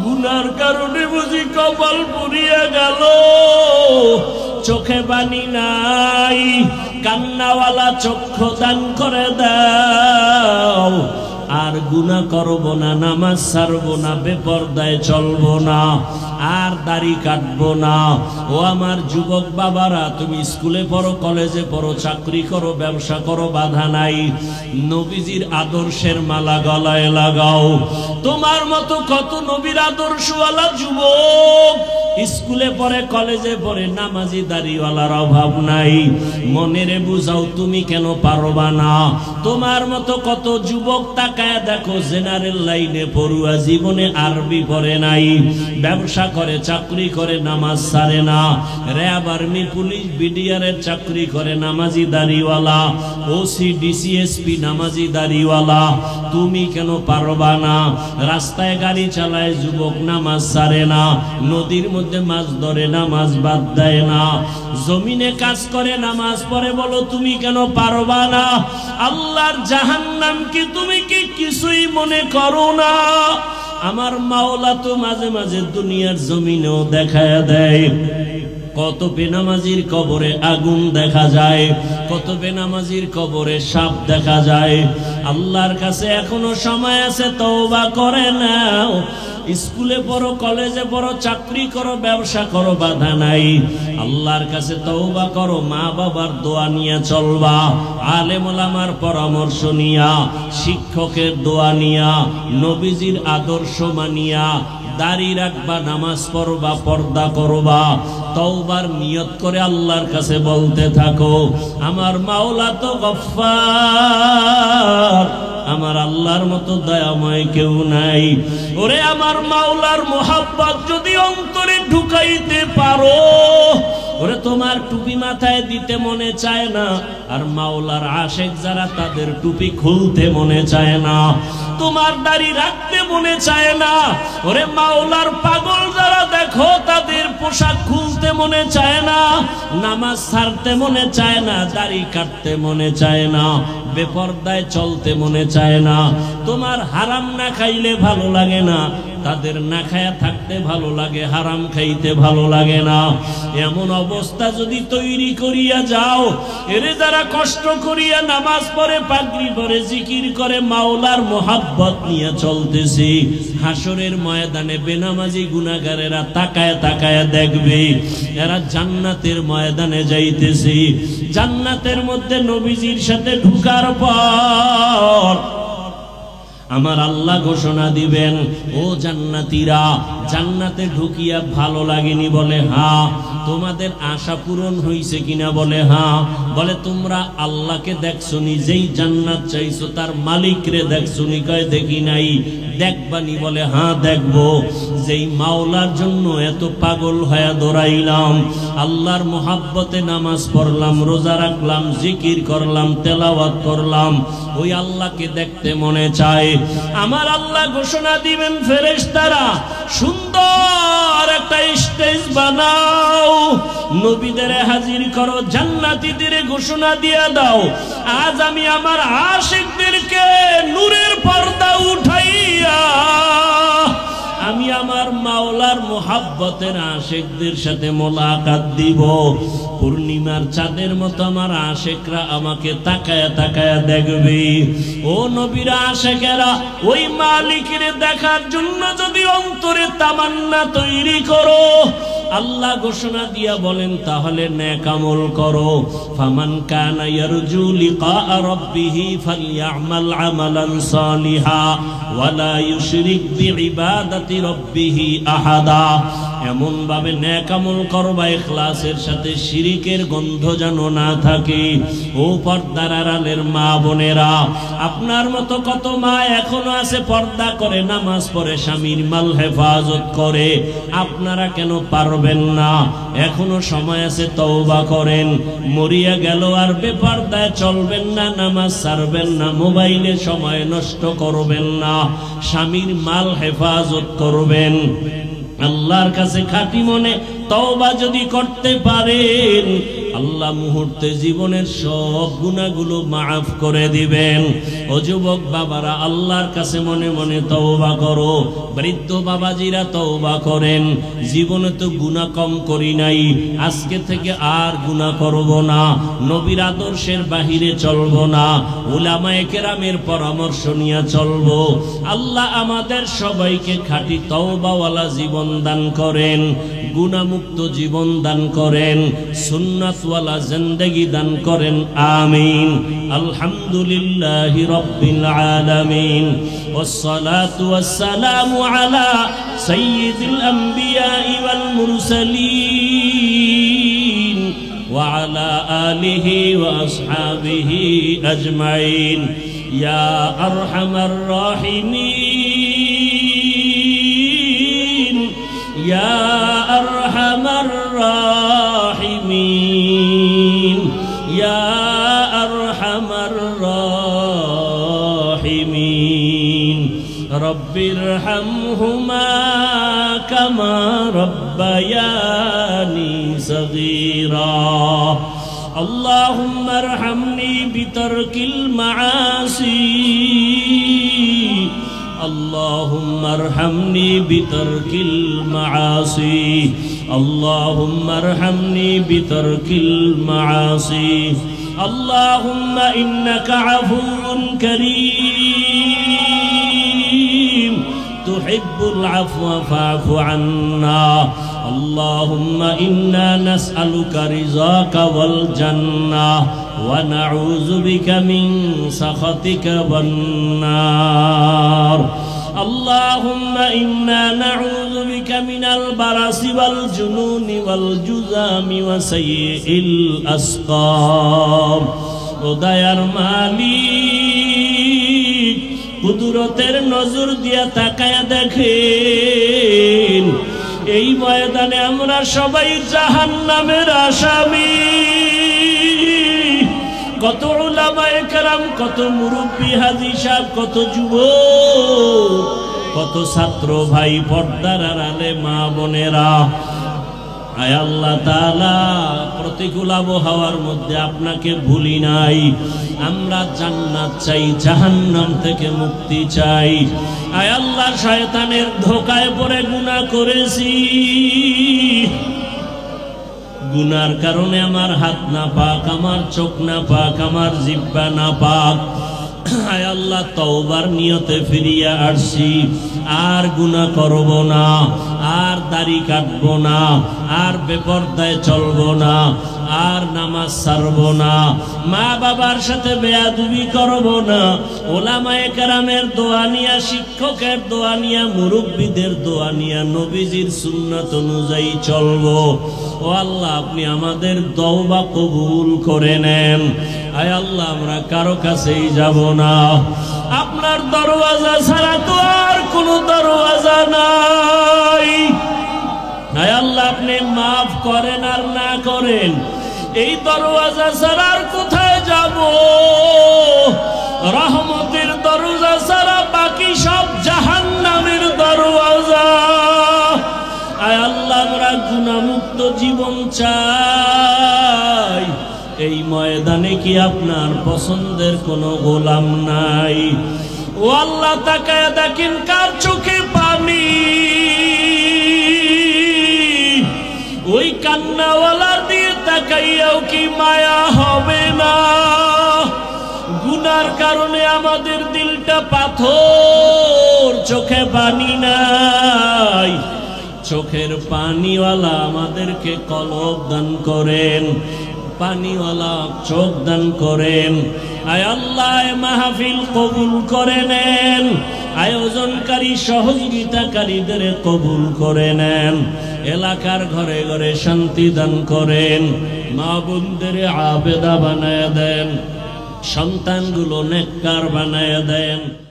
গুনার কারণে বুঝি কপাল পুড়িয়ে গেল, চোখে পানি নাই, কান্নাওয়ালা চক্ষু দান করে দাও। আর গুনাহ করব না, নামাজ ছাড়বো না, বেপরদায় চলবো না, আর দাড়ি কাটবো না। ও আমার যুবক বাবারা, তুমি স্কুলে পড়ো, কলেজে পড়ো, চাকরি করো, ব্যবসা করো, বাধা নাই। নবীজির আদর্শের মালা গলায় লাগাও। তোমার মতো কত নবীর আদর্শওয়ালা যুবক স্কুলে পড়ে, কলেজে পড়ে, নামাজি দাড়িওয়ালার অভাব নাই। মনেরে বুঝাও, তুমি কেন পারবা না? তোমার মতো কত যুবক তাকায় দেখো, জেনারেল লাইনে পড়ুয়া, জীবনে আরবি পড়ে নাই, ব্যবসা করে, চাকরি করে, নামাজ ছাড়ে না, র্যাব, আর্মি, পুলিশ, বিডিআরের চাকরি করে, নামাজি দাড়িওয়ালা, ওসি, ডিসিএসপি, নামাজি দাড়িওয়ালা। তুমি কেন পারবা না? রাস্তায় গাড়ি চালায় যুবক, নামাজ ছাড়ে না, নদীর মধ্যে মাছ ধরে, নামাজ বাদ দেয় না, জমিনে কাজ করে, নামাজ পড়ে, বলো তুমি কেন পারবা না? আল্লাহর জাহান্নাম কি তুমি কি কিছুই মনে করো না? আমার মাওলা তো মাঝে মাঝে দুনিয়ার জমিনেও দেখায় দেয়। কত বেনামাজির কবরে আগুন দেখা যায়, কত বেনামাজির কবরে সাপ দেখা যায়। আল্লাহর কাছে এখনো সময় আছে, তওবা করে নাও। স্কুলে পড়ো, কলেজে পড়ো, চাকরি করো, ব্যবসা করো, বাধা নাই। আল্লাহর কাছে তওবা করো, মা বাবার দোয়া নিয়ে চলবা, আলেম ওলামার পরামর্শ নিয়া, শিক্ষকের দোয়া নিয়া, নবীজির আদর্শ মানিয়া দাড়ি রাখবা, নামাজ পড়বা, পর্দা করবা, তওবার নিয়ত করে আল্লাহর কাছে বলতে থাকো, আমার মাওলা তো গফফার, আমার আল্লাহর মতো দয়াময় কেউ নাই। ওরে আমার মাওলার মোহাব্বত যদি অন্তরে ঢুকাইতে পারো, ওরে তোমার টুপি মাথায় দিতে মনে চায় না, আর মাওলার আশেক যারা তাদের টুপি খুলতে মনে চায় না, তোমার দাড়ি রাখতে মনে চায় না। ওরে মাওলার পাগল যারা দেখো তাদের পোশাক খুলতে মনে চায় না, নামাজ ছাড়তে মনে চায় না, দাড়ি কাটতে মনে চায় না, বেপরদায় চলতে মনে চায় না। তোমার হারাম না খাইলে ভালো লাগে না, তাদের না খায়া থাকতে ভালো লাগে, হারাম খাইতে ভালো লাগে না। এমন অবস্থা যদি তৈরি করিয়া যাও, এরে যারা কষ্ট করিয়া নামাজ পড়ে, পাগড়ি পরে, জিকির করে, মাওলার মোহাব্বত নিয়ে চলতেছি, হাসরের ময়দানে বেনামাজি গুনাহগারেরা তাকায় তাকায় দেখবে এরা জান্নাতের ময়দানে যাইতেছি। জান্নাতের মধ্যে নবীজির সাথে ঢুকার পর আমার আল্লাহ ঘোষণা দিবেন, ও জান্নাতীরা, জান্নাতে ঢুকিয়া ভালো লাগেনি? বলে হ্যাঁ। তোমাদের আশা পূরণ হইছে কিনা? বলে হ্যাঁ। বলে তোমরা আল্লাহকে দেখছনি? যেই জান্নাত চাইছো তার মালিকরে দেখছনি? কয় দেখি নাই। দেখবানি? বলে হ্যাঁ দেখবো। যেই মাওলার জন্য এত পাগল হয়ে দৌড়াইলাম, আল্লাহর মোহাব্বতে নামাজ পড়লাম, রোজা রাখলাম, জিকির করলাম, তেলাওয়াত করলাম, ওই আল্লাহকে দেখতে মনে চায়। আমার আল্লাহ ঘোষণা দিবেন, ফেরেশতারা সুন্দর একটা স্টেজ বানাও, নবীদের হাজির করো, জান্নাতীদের ঘোষণা দিয়ে দাও, আজ আমি আমার আশিকদেরকে নূরের পর্দা উঠাইয়া আমি আমার মাওলার মোহাব্বতের আশিকদের সাথে মোলাকাত দিব। পূর্ণিমার চাঁদের মতো আমার আশিকরা আমাকে তাকায়া তাকায়া দেখবে। ও নবীর আশিকেরা, ওই মালিকের দেখার জন্য যদি অন্তরে তামান্না তৈরি করো, আল্লাহ ঘোষণা দিয়া বলেন তাহলে নেক আমল করো। ফামান কানা ইয়ারজু লিকা রাব্বিহি ফালইআমাল আমালান সালিহা ওয়ালা ইউশরিক বিইবাদাতি রাব্বিহি আহাদা। এমন ভাবে নেক আমল করবা ইখলাসের সাথে, শিরিকের গন্ধ যেন না থাকে। ও পর্দার আড়ালের মা বোনেরা, আপনার মতো কত মা এখনো আছে পর্দা করে, নামাজ পড়ে, স্বামীর মাল হেফাজত করে, আপনারা কেন পারবেন না? এখনো সময় আছে, তওবা করেন। মরিয়া গেল আর বেপর্দায় চলবেন না, নামাজ ছাড়বেন না, মোবাইলে সময় নষ্ট করবেন না, স্বামীর মাল হেফাজত করবেন। আল্লাহর কাছে খাঁটি মনে তওবা যদি করতে পারেন, আল্লাহ মুহূর্তে জীবনের সব গুনাহগুলো মাফ করে দিবেন। ও যুবক বাবারা, আল্লাহর কাছে মনে মনে তওবা করো। বৃদ্ধ বাবাজিরা তওবা করেন, জীবনে তো গুনাহ কম করি নাই, আজকে থেকে আর গুনাহ করব না, নবীর আদর্শের বাহিরে চলব না, উলামায়ে কেরামের পরামর্শ নিয়ে চলব। আল্লাহ আমাদের সবাইকে খাঁটি তওবাওয়ালা জীবন দান করেন, গুনাহমুক্ত জীবন দান করেন, সুন্নাতওয়ালা জিন্দেগি দান করেন। আমিন। আলহামদুলিল্লাহি রাব্বিল আলামিন, ওয়াসসালাতু ওয়াসসালামু আলা সাইয়্যিদিল আমবিয়াই ওয়াল মুরসালিন ওয়া আলা আলিহি ওয়া আসহাবিহি আজমাইন। ইয়া আরহামার রাহিমিন, ইয়া আরহামার রাহিমিন, ইয়া আরহামার রাহিমিন। রব্বিরহামহুমা কামা রব্বায়ানি সগীরা। اللهم ارحمني بترك المعاصي، اللهم اللهم ارحمني بترك المعاصي اللهم ارحمني بترك المعاصي اللهم إنك عفو كريم تحب العفو فاعف عنا اللهم إنا نسألك رضاك والجنة ونعوذ بك من سخطك والنار اللهم إنا نعوذ بك من البرص والجنون والجذام وسيء الأسقام দয়ার মালিক কুদরতের নজর দিয়া তাকায়া দেখেন এই ময়দানে আমরা সবাই জাহান্নামের আসামি কত উলামায়ে কেরাম কত মুরব্বি হাজী সাহেব কত যুবক কত ছাত্র ভাই পর্দার আড়ালে মা বোনেরা আয় আল্লাহ তাআলা প্রতিকূল আবহাওয়ার মধ্যে আপনাকে ভুলি নাই আমরা জান্নাত চাই জাহান্নাম থেকে মুক্তি চাই আয় আল্লাহ শয়তানের ধোঁকায় পড়ে গুনাহ করেছি গুনার কারণে আমার হাত না পাক আমার চোখ না পাক আমার জিহ্বা না পাক আয় আল্লাহ তওবার নিয়তে ফিরিয়া আসছি আর গুনাহ করব না আর দাড়ি কাটব না আর বেপরদায় চলব না আর নামাজ ছাড়ব না মা বাবার সাথে বেয়াদবি করব না ওলামায়ে কেরামের দোয়া নিয়া শিক্ষকের দোয়া নিয়া মুরব্বিদের দোয়া নিয়া নবীজির সুন্নাত অনুযায়ী চলব ও আল্লাহ আপনি আমাদের তওবা কবুল করে নেন আয় আল্লাহ আমরা কারো কাছেই যাব না আপনার দরওয়াজা ছাড়া তো আর কোনো দরওয়াজা নাই আয় আল্লাহ আপনি মাফ করেন আর না করেন এই দরওয়াজা ছাড়া আর কোথায় যাব রহমতের দরজা ছাড়া বাকি সব জাহান্নামের দরওয়াজা আয় আল্লাহ আমরা গুনাহমুক্ত জীবন চাই এই ময়দানে কি আপনার পছন্দের কোনো গোলাম নাই ও আল্লাহ তাকায় দেখেন কার চোখে পানি ওই কান্নাওয়ালার দিয়ে তাকাইয়াও কি মায়া হবে না গুনার কারণে আমাদের দিলটা পাথর চোখে পানি নাই চোখের পানিওয়ালা আমাদেরকে কলব দান করেন পানিওয়ালা চোখ দান করেন আয় আল্লাহ মাহফিল কবুল করে নেন আয়োজনকারী সহযোগিতাকারীদের কবুল করে নেন এলাকার ঘরে ঘরে শান্তি দান করেন মা বোনদের আবেদা বানায় দেন সন্তানগুলো নেককার বানায় দেন